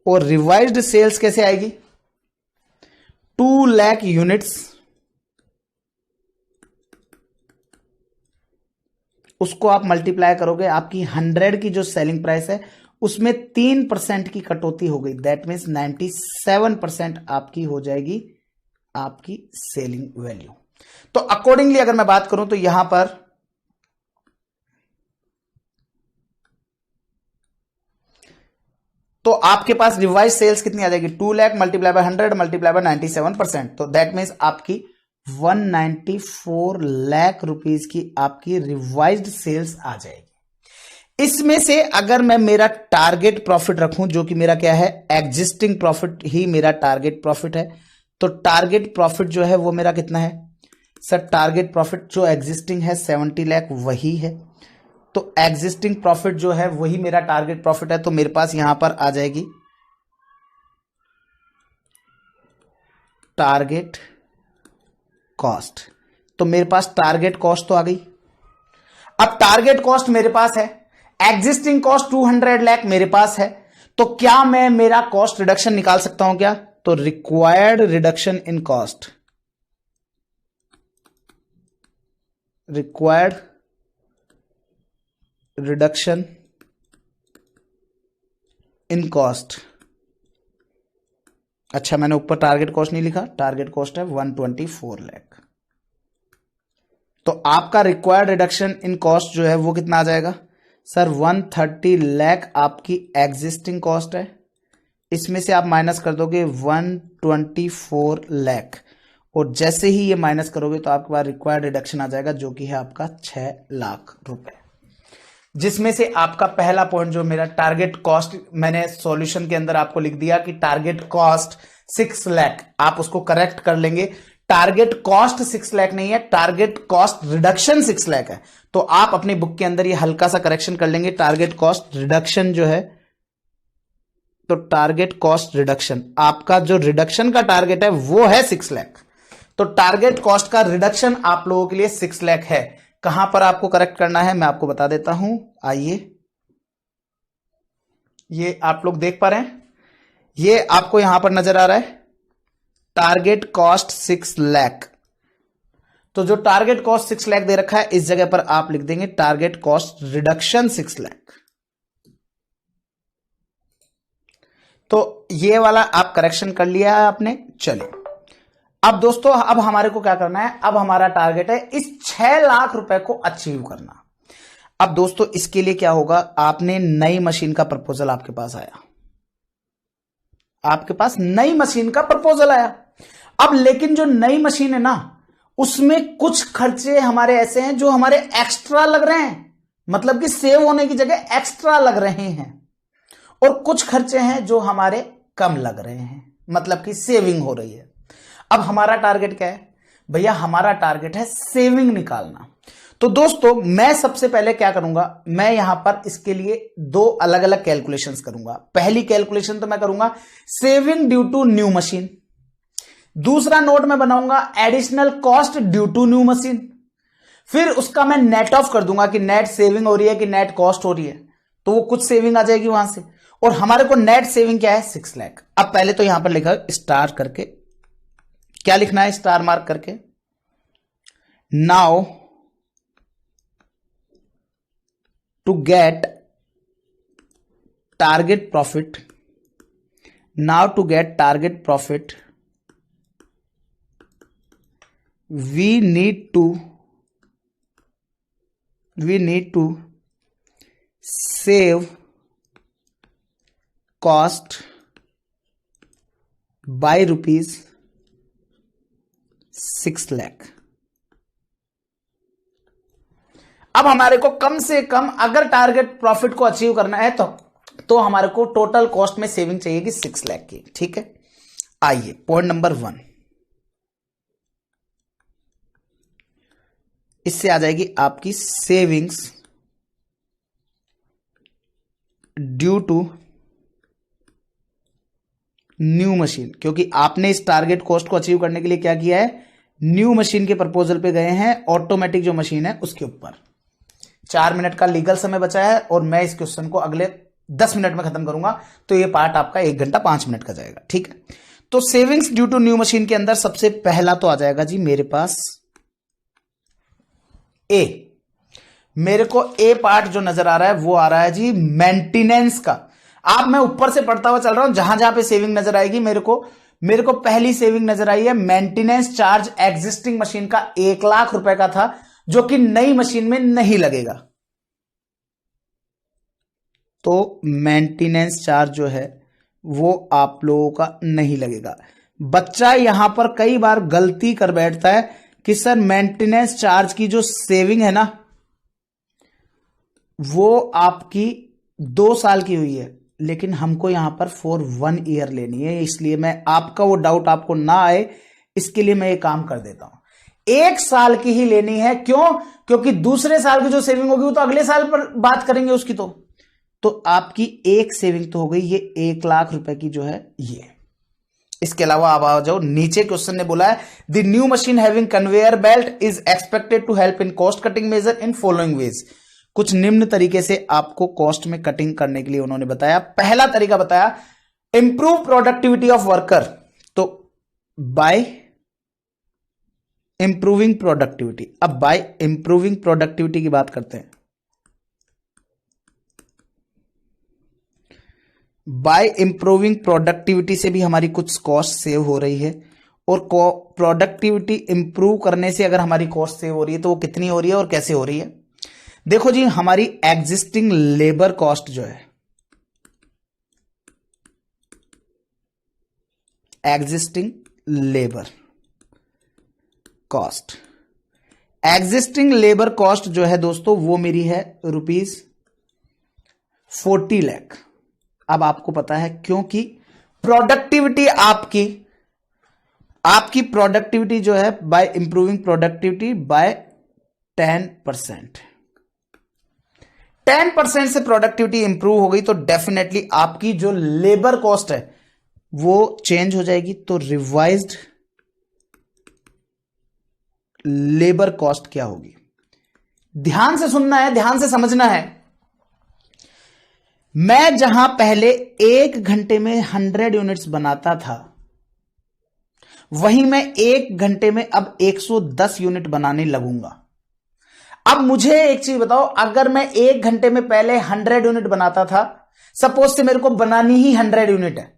और रिवाइज्ड सेल्स कैसे आएगी, 2 लाख यूनिट्स, उसको आप मल्टीप्लाई करोगे, आपकी 100 की जो सेलिंग प्राइस है उसमें 3% की कटौती हो गई, दैट मीन्स 97% आपकी हो जाएगी आपकी सेलिंग वैल्यू। तो अकॉर्डिंगली अगर मैं बात करूं तो यहां पर तो आपके पास रिवाइज सेल्स कितनी आ जाएगी, 2 lakh multiply by 100 multiply by 97%, तो दैट मीन्स आपकी 194 लाख रुपीस की आपकी रिवाइज्ड सेल्स आ जाएगी। इसमें से अगर मैं मेरा टारगेट प्रॉफिट रखूं, जो कि मेरा क्या है, एग्जिस्टिंग प्रॉफिट ही मेरा टारगेट प्रॉफिट है, तो टारगेट प्रॉफिट जो है वो मेरा कितना है सर, टारगेट प्रॉफिट जो एग्जिस्टिंग है 70 लाख वही है, तो एग्जिस्टिंग प्रॉफिट जो है वही मेरा टारगेट प्रॉफिट है। तो मेरे पास यहां पर आ जाएगी टारगेट कॉस्ट। तो मेरे पास टारगेट कॉस्ट तो आ गई। अब टारगेट कॉस्ट मेरे पास है, एग्जिस्टिंग कॉस्ट 200 लाख मेरे पास है, तो क्या मैं मेरा कॉस्ट रिडक्शन निकाल सकता हूं क्या, तो required reduction in cost, required reduction in cost. अच्छा मैंने ऊपर टारगेट कॉस्ट नहीं लिखा, टारगेट कॉस्ट है 124 लाख। तो आपका रिक्वायर्ड रिडक्शन इन कॉस्ट जो है वो कितना आ जाएगा सर, 130 लाख आपकी एग्जिस्टिंग कॉस्ट है, इसमें से आप माइनस कर दोगे 124 लाख, और जैसे ही ये माइनस करोगे तो आपके पास रिक्वायर्ड रिडक्शन आ जाएगा जो कि है आपका 6 लाख रुपए। जिसमें से आपका पहला पॉइंट जो मेरा टारगेट कॉस्ट, मैंने सॉल्यूशन के अंदर आपको लिख दिया कि टारगेट कॉस्ट 6 लाख, आप उसको करेक्ट कर लेंगे। टारगेट कॉस्ट 6 लाख नहीं है, टारगेट कॉस्ट रिडक्शन 6 लाख है। तो आप अपनी बुक के अंदर ये हल्का सा करेक्शन कर लेंगे, टारगेट कॉस्ट रिडक्शन जो है, तो टारगेट कॉस्ट रिडक्शन आपका जो रिडक्शन का टारगेट है वो है 6 लाख। तो टारगेट कॉस्ट का रिडक्शन आप लोगों के लिए 6 लाख है। कहां पर आपको करेक्ट करना है मैं आपको बता देता हूं, आइए, ये आप लोग देख पा रहे हैं, ये आपको यहां पर नजर आ रहा है टारगेट कॉस्ट 6 लाख। तो जो टारगेट कॉस्ट 6 लाख दे रखा है, इस जगह पर आप लिख देंगे टारगेट कॉस्ट रिडक्शन 6 लाख। तो ये वाला आप करेक्शन कर लिया है आपने। चलिए अब दोस्तों, अब हमारे को क्या करना है, अब हमारा टारगेट है इस 6 लाख रुपए को अचीव करना। अब दोस्तों इसके लिए क्या होगा, आपने नई मशीन का प्रपोजल आपके पास आया, आपके पास नई मशीन का प्रपोजल आया। अब लेकिन जो नई मशीन है ना, उसमें कुछ खर्चे हमारे ऐसे हैं जो हमारे एक्स्ट्रा लग रहे हैं, मतलब कि सेव होने की जगह एक्स्ट्रा लग रहे हैं, और कुछ खर्चे हैं जो हमारे कम लग रहे हैं, मतलब कि सेविंग हो रही है। अब हमारा टारगेट क्या है भैया? हमारा टारगेट है सेविंग निकालना। तो दोस्तों मैं सबसे पहले क्या करूंगा, मैं यहां पर इसके लिए दो अलग अलग कैलकुलेशंस करूंगा। पहली कैलकुलेशन तो मैं करूंगा saving due to new machine, दूसरा नोट मैं बनाऊंगा additional cost due to new machine. फिर उसका मैं नेट ऑफ कर दूंगा कि नेट सेविंग हो रही है कि नेट कॉस्ट हो रही है, तो वो कुछ सेविंग आ जाएगी वहां से, और हमारे को नेट सेविंग क्या है? 6 लाख। अब पहले तो यहां पर लिखा स्टार करके, क्या लिखना है? स्टार मार्क करके। Now to get target profit, now to get target profit we need to save cost by rupees 6 lakh। अब हमारे को कम से कम अगर टारगेट प्रॉफिट को अचीव करना है तो हमारे को टोटल कॉस्ट में सेविंग चाहिएगी 6 लाख की। ठीक है, आइए पॉइंट नंबर 1, इससे आ जाएगी आपकी savings due to new machine, क्योंकि आपने इस टारगेट कॉस्ट को अचीव करने के लिए क्या किया है? न्यू मशीन के प्रपोजल पे गए हैं, ऑटोमेटिक जो मशीन है उसके ऊपर। 4 मिनट का लीगल समय बचा है और मैं इस क्वेश्चन को अगले 10 मिनट में खत्म करूंगा, तो ये पार्ट आपका 1 घंटा 5 मिनट का जाएगा। ठीक है, तो savings due to new machine के अंदर सबसे पहला तो आ जाएगा जी मेरे पास ए। मेरे को ए पार्ट जो नजर आ रहा है वो आ रहा है जी मेंटेनेंस का। आप मैं ऊपर से पढ़ता हुआ चल रहा हूं, जहां जहां पे सेविंग नजर आएगी मेरे को पहली सेविंग नजर आई है मेंटेनेंस चार्ज एक्जिस्टिंग मशीन का 1 लाख रुपए का था, जो कि नई मशीन में नहीं लगेगा। तो मेंटेनेंस चार्ज जो है वो आप लोगों का नहीं लगेगा। बच्चा यहां पर कई बार गलती कर बैठता है कि सर मेंटेनेंस चार्ज की जो सेविंग है ना वो आपकी 2 साल की हुई है, लेकिन हमको यहां पर फॉर 1 ईयर लेनी है, इसलिए मैं आपका वो डाउट आपको ना आए इसके लिए मैं ये काम कर देता हूं। 1 साल की ही लेनी है। क्यों? क्योंकि दूसरे साल की जो सेविंग होगी वो तो अगले साल पर बात करेंगे उसकी। तो आपकी एक सेविंग तो हो गई, ये 1 लाख रुपए की जो है ये। इसके अलावा आप आ जाओ नीचे, क्वेश्चन ने बोला है the new machine having conveyor belt is expected to help in cost cutting measure in following ways. कुछ निम्न तरीके से आपको कॉस्ट में कटिंग करने के लिए उन्होंने बताया। पहला तरीका बताया इंप्रूव प्रोडक्टिविटी ऑफ वर्कर, तो बाय इंप्रूविंग प्रोडक्टिविटी। अब बाय इंप्रूविंग प्रोडक्टिविटी की बात करते हैं। बाय इंप्रूविंग प्रोडक्टिविटी से भी हमारी कुछ कॉस्ट सेव हो रही है, और प्रोडक्टिविटी इंप्रूव करने से अगर हमारी कॉस्ट सेव हो रही है तो वो कितनी हो रही है और कैसे हो रही है? देखो जी, हमारी एग्जिस्टिंग लेबर कॉस्ट जो है, existing labour cost, existing labour cost जो है दोस्तों वो मेरी है रुपीज 40 लाख। अब आपको पता है क्योंकि प्रोडक्टिविटी आपकी प्रोडक्टिविटी जो है बाय इंप्रूविंग प्रोडक्टिविटी बाय 10%, 10% से प्रोडक्टिविटी इंप्रूव हो गई तो डेफिनेटली आपकी जो लेबर कॉस्ट है वो चेंज हो जाएगी। तो रिवाइज्ड लेबर कॉस्ट क्या होगी? ध्यान से सुनना है, ध्यान से समझना है। मैं जहां पहले 1 घंटे में 100 यूनिट्स बनाता था, वहीं मैं 1 घंटे में अब 110 यूनिट बनाने लगूंगा। अब मुझे एक चीज बताओ, अगर मैं 1 घंटे में पहले 100 यूनिट बनाता था, सपोज से मेरे को बनानी ही 100 यूनिट है,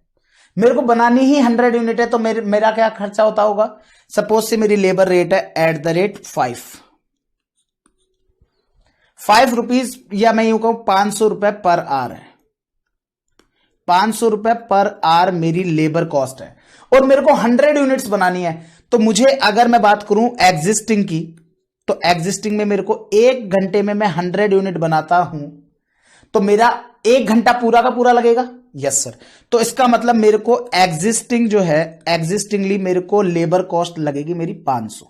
मेरे को बनानी ही 100 यूनिट है, तो मेरा क्या खर्चा होता होगा? सपोज से मेरी लेबर रेट है एट द रेट 5 रुपीज, या मैं यूं कहूं 500 रुपए पर आवर है। 500 रुपए पर आवर मेरी लेबर कॉस्ट है, और मेरे को 100 यूनिट्स बनानी है। तो मुझे अगर मैं बात करूं एग्जिस्टिंग की, तो एग्जिस्टिंग में मेरे को 1 घंटे में मैं 100 यूनिट बनाता हूं तो मेरा 1 घंटा पूरा का पूरा लगेगा। Yes sir. तो इसका मतलब मेरे को एग्जिस्टिंग जो है, एग्जिस्टिंगली मेरे को लेबर कॉस्ट लगेगी मेरी 500।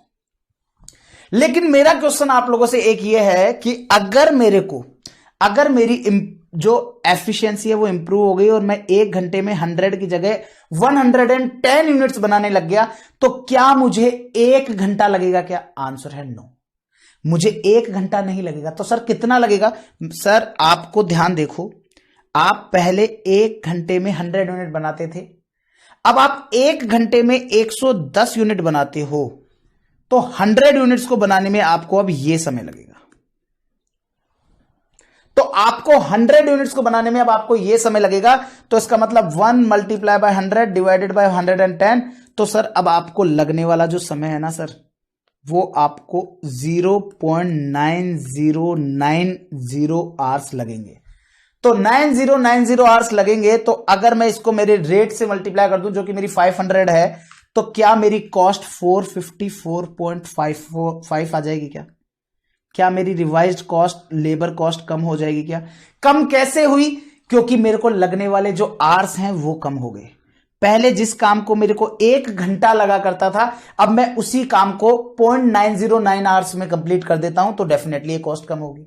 लेकिन मेरा क्वेश्चन आप लोगों से एक ये है कि अगर मेरी जो एफिशिएंसी है वो इंप्रूव हो गई और मैं 1 घंटे में 100 की जगह 110 यूनिट्स बनाने लग गया तो क्या मुझे 1 घंटा लगेगा? क्या आंसर है नो, मुझे 1 घंटा नहीं लगेगा। तो सर कितना लगेगा? सर आपको ध्यान देखो, आप पहले 1 घंटे में 100 यूनिट बनाते थे, अब आप 1 घंटे में 110 यूनिट बनाते हो तो 100 यूनिट्स को बनाने में आपको अब यह समय लगेगा। तो आपको 100 यूनिट्स को बनाने में अब आपको यह समय लगेगा, तो इसका मतलब 1 मल्टीप्लाई बाय 100 डिवाइडेड बाय 110। तो सर अब आपको लगने वाला जो समय है ना सर, वो आपको 0.9090 आवर्स लगेंगे। तो 9090 आवर्स लगेंगे। तो अगर मैं इसको मेरे रेट से मल्टीप्लाई कर दूं जो कि मेरी 500 है, तो क्या मेरी कॉस्ट 454.55 आ जाएगी? क्या मेरी रिवाइज्ड कॉस्ट, लेबर कॉस्ट कम हो जाएगी? क्या कम कैसे हुई? क्योंकि मेरे को लगने वाले जो आवर्स हैं वो कम हो गए। पहले जिस काम को मेरे को 1 घंटा लगा करता था, अब मैं उसी काम को 0.909 आवर्स में कंप्लीट कर देता हूं, तो डेफिनेटली ये कॉस्ट कम होगी।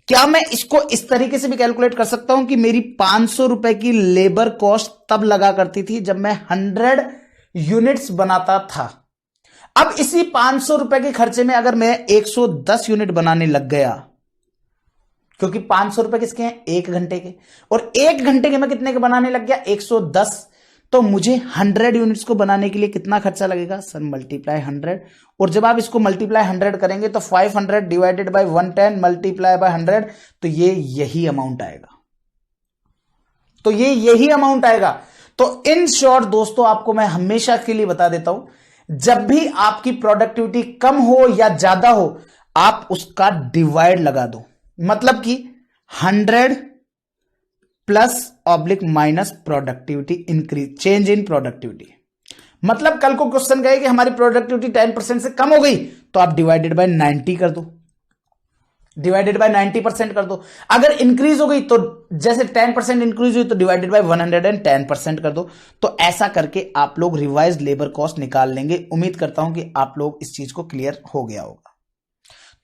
क्या मैं इसको इस तरीके से भी कैलकुलेट कर सकता हूं कि मेरी 500 रुपए की लेबर कॉस्ट तब लगा करती थी जब मैं 100 यूनिट्स बनाता था। अब इसी 500 रुपए के खर्चे में अगर मैं 110 यूनिट बनाने लग गया, क्योंकि 500 रुपए किसके हैं? 1 घंटे के, और 1 घंटे के मैं कितने के बनाने लग गया? 110। तो मुझे 100 यूनिट्स को बनाने के लिए कितना खर्चा लगेगा? सर मल्टीप्लाई 100, और जब आप इसको मल्टीप्लाई 100 करेंगे तो 500 डिवाइडेड बाय 110 मल्टीप्लाई बाय 100, तो ये यही अमाउंट आएगा। तो इन शॉर्ट दोस्तों, आपको मैं हमेशा के लिए बता देता हूं, जब भी आपकी प्रोडक्टिविटी कम हो या ज्यादा हो, आप उसका डिवाइड लगा दो। मतलब कि 100 plus oblique minus productivity increase, change in productivity. मतलब कल को क्वेश्चन कहे कि हमारी प्रोडक्टिविटी 10% से कम हो गई, तो आप डिवाइडेड बाय 90 कर दो, डिवाइडेड बाय 90% कर दो। अगर इंक्रीज हो गई तो जैसे 10% इंक्रीज हुई तो डिवाइडेड बाय 110% कर दो। तो ऐसा करके आप लोग रिवाइज्ड लेबर कॉस्ट निकाल लेंगे। उम्मीद करता हूं कि आप लोग इस चीज को क्लियर हो गया होगा।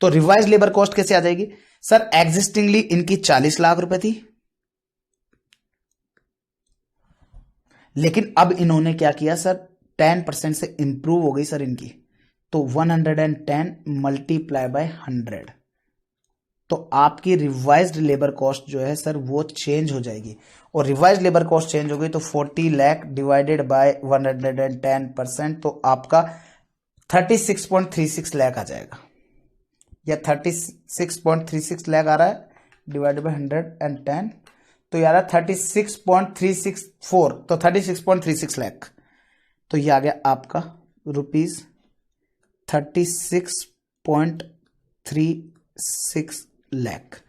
तो रिवाइज्ड लेबर कॉस्ट कैसे आ जाएगी? सर एग्जिस्टिंगली इनकी 40 लाख रुपए थी, लेकिन अब इन्होंने क्या किया सर, 10% से इंप्रूव हो गई सर इनकी, तो 110 मल्टीप्लाई बाय 100, तो आपकी रिवाइज्ड लेबर कॉस्ट जो है सर वो चेंज हो जाएगी। और रिवाइज्ड लेबर कॉस्ट चेंज हो गई तो 40 लाख डिवाइडेड बाय 110%, तो आपका 36.36 लाख आ जाएगा, या 36.36 लाख आ रहा है, डिवाइडेड बाय 110, तो यार 36.364, तो 36.36 लाख, तो ये आ गया आपका ₹36.36 लाख।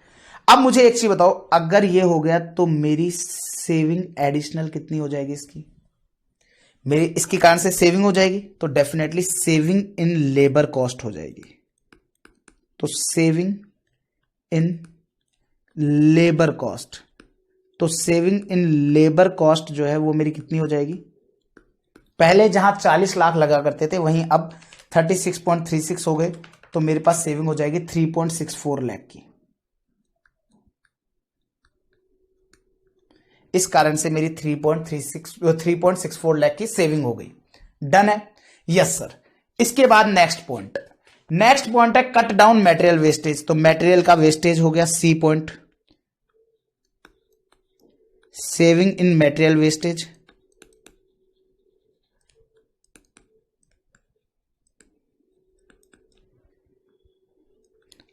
अब मुझे एक चीज बताओ, अगर ये हो गया तो मेरी सेविंग एडिशनल कितनी हो जाएगी? मेरी इसके कारण से सेविंग हो जाएगी, तो definitely saving in labour cost हो जाएगी। तो सेविंग इन लेबर कॉस्ट, तो सेविंग इन लेबर कॉस्ट जो है वो मेरी कितनी हो जाएगी? पहले जहां 40 लाख लगा करते थे वहीं अब 36.36 हो गए, तो मेरे पास सेविंग हो जाएगी 3.64 लाख की। इस कारण से मेरी 3.64 लाख की सेविंग हो गई। डन है? Yes sir. इसके बाद नेक्स्ट पॉइंट है कट डाउन मटेरियल वेस्टेज। तो मटेरियल का वेस्टेज हो गया C point, saving in material wastage.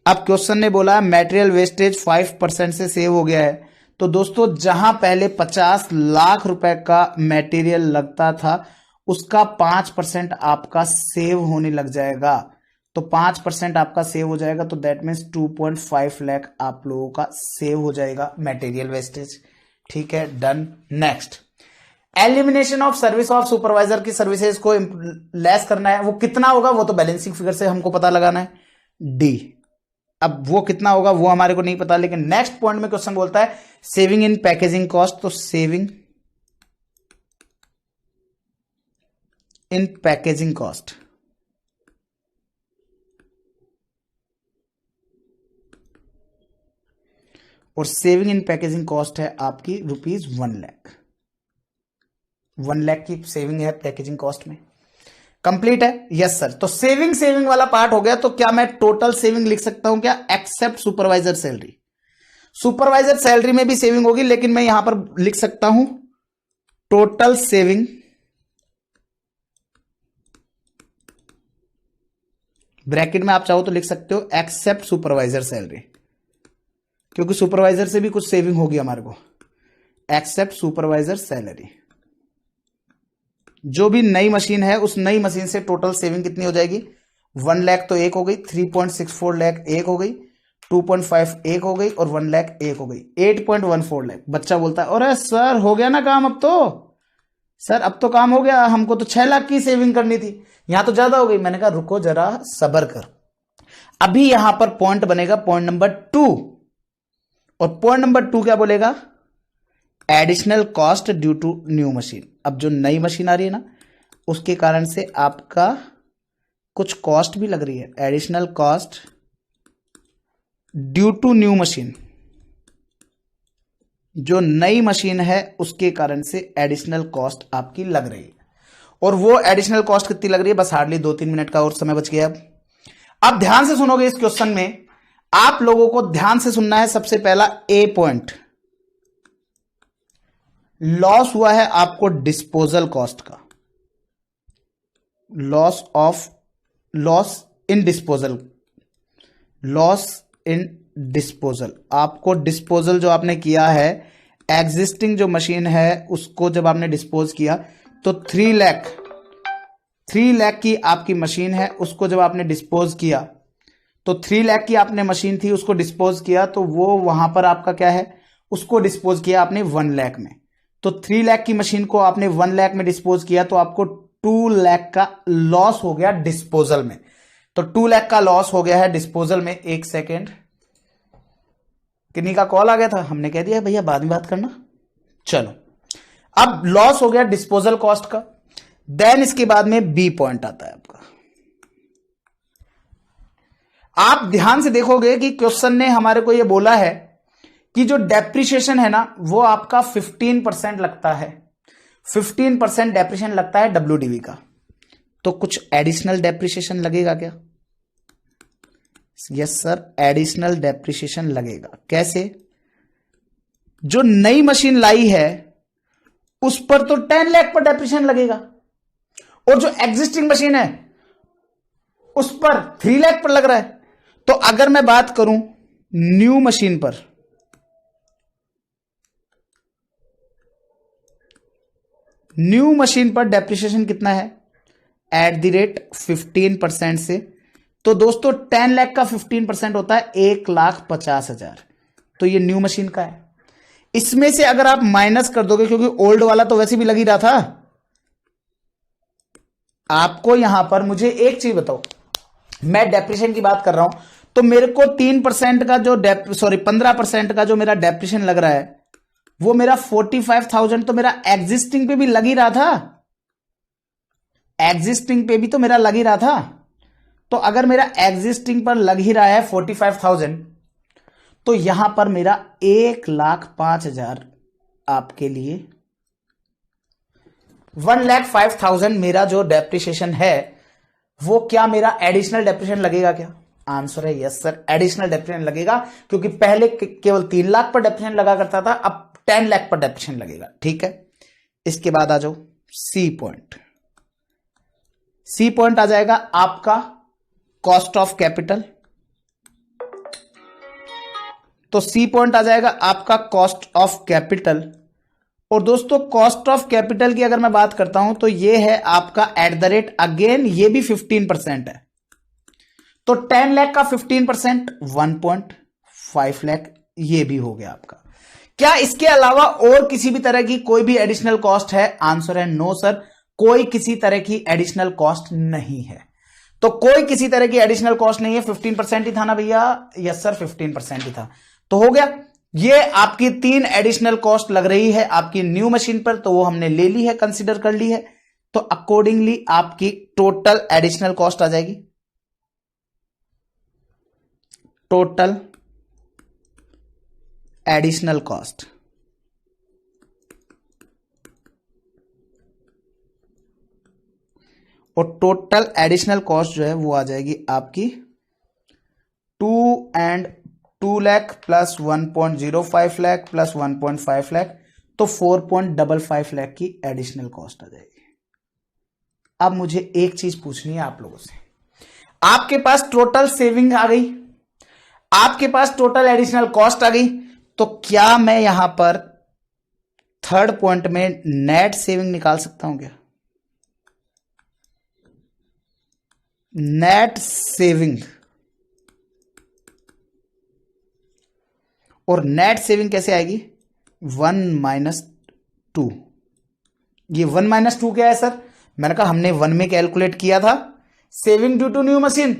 अब क्वेश्चन ने बोला मटेरियल वेस्टेज 5% से सेव हो गया है। तो दोस्तों जहां पहले 50 लाख रुपए का मटेरियल लगता था उसका 5% आपका सेव होने लग जाएगा। तो 5% आपका सेव हो जाएगा, तो दैट मीन्स 2.5 लाख आप लोगों का सेव हो जाएगा मटेरियल वेस्टेज। ठीक है, done. Next, elimination of service of supervisor की सर्विसेज को लेस करना है। वो कितना होगा वो तो बैलेंसिंग फिगर से हमको पता लगाना है। डी। अब वो कितना होगा वो हमारे को नहीं पता, लेकिन नेक्स्ट पॉइंट में क्वेश्चन बोलता है सेविंग इन पैकेजिंग कॉस्ट, तो सेविंग इन पैकेजिंग कॉस्ट और सेविंग इन पैकेजिंग कॉस्ट है आपकी ₹1 लाख। 1 लाख की सेविंग है पैकेजिंग कॉस्ट में। कंप्लीट है? Yes sir. तो सेविंग वाला पार्ट हो गया। तो क्या मैं टोटल सेविंग लिख सकता हूं क्या? Except supervisor salary. Supervisor salary में भी सेविंग होगी, लेकिन मैं यहां पर लिख सकता हूं टोटल सेविंग ब्रैकेट में आप चाहो तो लिख सकते हो एक्सेप्ट सुपरवाइजर सैलरी, क्योंकि सुपरवाइजर से भी कुछ सेविंग होगी हमारे को। एक्सेप्ट सुपरवाइजर सैलरी, जो भी नई मशीन है उस नई मशीन से टोटल सेविंग कितनी हो जाएगी? 1 लाख तो एक हो गई, 3.64 लाख एक हो गई, 2.5 एक हो गई और 1 लाख एक हो गई, 8.14 लाख। बच्चा बोलता है अरे सर हो गया ना काम, अब तो सर अब तो काम हो गया, हमको तो 6 लाख की सेविंग करनी थी, यहां तो ज्यादा हो गई। मैंने कहा रुको जरा सबर कर, अभी यहां पर पॉइंट बनेगा पॉइंट नंबर 2, और पॉइंट नंबर 2 क्या बोलेगा? Additional cost due to new machine. अब जो नई मशीन आ रही है ना, उसके कारण से आपका कुछ कॉस्ट भी लग रही है। Additional cost due to new machine, जो नई मशीन है उसके कारण से एडिशनल कॉस्ट आपकी लग रही है। और वो एडिशनल कॉस्ट कितनी लग रही है? बस हार्डली 2-3 मिनट का और समय बच गया। अब ध्यान से सुनोगे इस क्वेश्चन में, आप लोगों को ध्यान से सुनना है। सबसे पहला ए पॉइंट, लॉस हुआ है आपको डिस्पोजल कॉस्ट का, लॉस इन डिस्पोजल। आपको डिस्पोजल जो आपने किया है, एग्जिस्टिंग जो मशीन है उसको जब आपने डिस्पोज किया तो 3 लाख की आपकी मशीन है, उसको जब आपने डिस्पोज किया तो 3 लाख की आपने मशीन थी उसको डिस्पोज किया, तो वो वहां पर आपका क्या है? उसको डिस्पोज किया आपने 1 लाख में। तो 3 लाख की मशीन को आपने 1 लाख में डिस्पोज किया, तो आपको 2 लाख का लॉस हो गया डिस्पोजल में। तो 2 लाख का लॉस हो गया है डिस्पोजल में। एक सेकेंड, किन्हीं का कॉल आ गया था, हमने कह दिया भैया बाद में बात करना। चलो, अब लॉस हो गया डिस्पोजल कॉस्ट का। देन इसके बाद में बी पॉइंट आता है आपका। आप ध्यान से देखोगे कि क्वेश्चन ने हमारे को यह बोला है कि जो डेप्रिसिएशन है ना वो आपका 15% लगता है, 15% डेप्रिसिएशन लगता है WDV का। तो कुछ एडिशनल डेप्रिसिएशन लगेगा क्या? यस सर, एडिशनल डेप्रिसिएशन लगेगा। कैसे? जो नई मशीन लाई है उस पर तो 10 लाख पर डेप्रिसिएशन लगेगा, और जो एग्जिस्टिंग मशीन है उस पर 3 लाख पर लग रहा है। तो अगर मैं बात करूं न्यू मशीन पर, न्यू मशीन पर डेप्रिसिएशन कितना है? @15% से। तो दोस्तों 10 लाख का 15% होता है 1,50,000। तो ये न्यू मशीन का है। इसमें से अगर आप माइनस कर दोगे, क्योंकि ओल्ड वाला तो वैसे भी लग ही रहा था, आपको यहां पर मुझे एक चीज बताओ, मैं डेप्रिसिएशन की बात कर रहा हूं, तो मेरे को 3% का जो 15% का जो मेरा डेप्रिसिएशन लग रहा है वो मेरा 45,000 तो मेरा एग्जिस्टिंग पे भी लग ही रहा था, एग्जिस्टिंग पे भी तो मेरा लग ही रहा था। तो अगर मेरा एग्जिस्टिंग पर लग ही रहा है 45,000, तो यहां पर मेरा 1,05,000 आपके लिए 1,05,000 मेरा जो डेप्रिसिएशन है वो क्या मेरा एडिशनल डेप्रिसिएशन लगेगा क्या? आंसर है यस सर, एडिशनल डेप्रिसिएशन लगेगा, क्योंकि पहले केवल 3 लाख पर डेप्रिसिएशन लगा करता था, अब 10 लाख पर डेप्रिसिएशन लगेगा। ठीक है, इसके बाद आ जाओ सी पॉइंट। सी पॉइंट आ जाएगा आपका कॉस्ट ऑफ कैपिटल। तो सी पॉइंट आ जाएगा आपका कॉस्ट ऑफ कैपिटल। और दोस्तों कॉस्ट ऑफ कैपिटल की अगर मैं बात करता हूं तो ये है आपका @ अगेन ये भी 15% है। तो 10 लाख का 15% 1.5 लाख ये भी हो गया आपका। क्या इसके अलावा और किसी भी तरह की कोई भी एडिशनल कॉस्ट है? आंसर है नो सर, कोई किसी तरह की एडिशनल कॉस्ट नहीं है। तो कोई किसी तरह की एडिशनल कॉस्ट नहीं है, 15% ही था ना भैया? यस सर, 15% ही था। तो हो गया, ये आपकी 3 एडिशनल कॉस्ट लग रही है आपकी न्यू मशीन पर, तो वो हमने ले ली है, कंसीडर कर ली है। तो अकॉर्डिंगली आपकी टोटल एडिशनल कॉस्ट आ जाएगी, टोटल एडिशनल कॉस्ट और टोटल एडिशनल कॉस्ट जो है वो आ जाएगी आपकी 2 लाख प्लस 1.05 लाख प्लस 1.5 लाख, तो 4.55 लाख की एडिशनल कॉस्ट आ जाएगी। अब मुझे एक चीज पूछनी है आप लोगों से, आपके पास टोटल सेविंग आ गई, आपके पास टोटल एडिशनल कॉस्ट आ गई, तो क्या मैं यहां पर थर्ड पॉइंट में नेट सेविंग निकाल सकता हूं क्या? नेट सेविंग, और नेट सेविंग कैसे आएगी? 1 - 2। ये 1 - 2 क्या है सर? मैंने कहा हमने 1 में कैलकुलेट किया था saving due to new machine,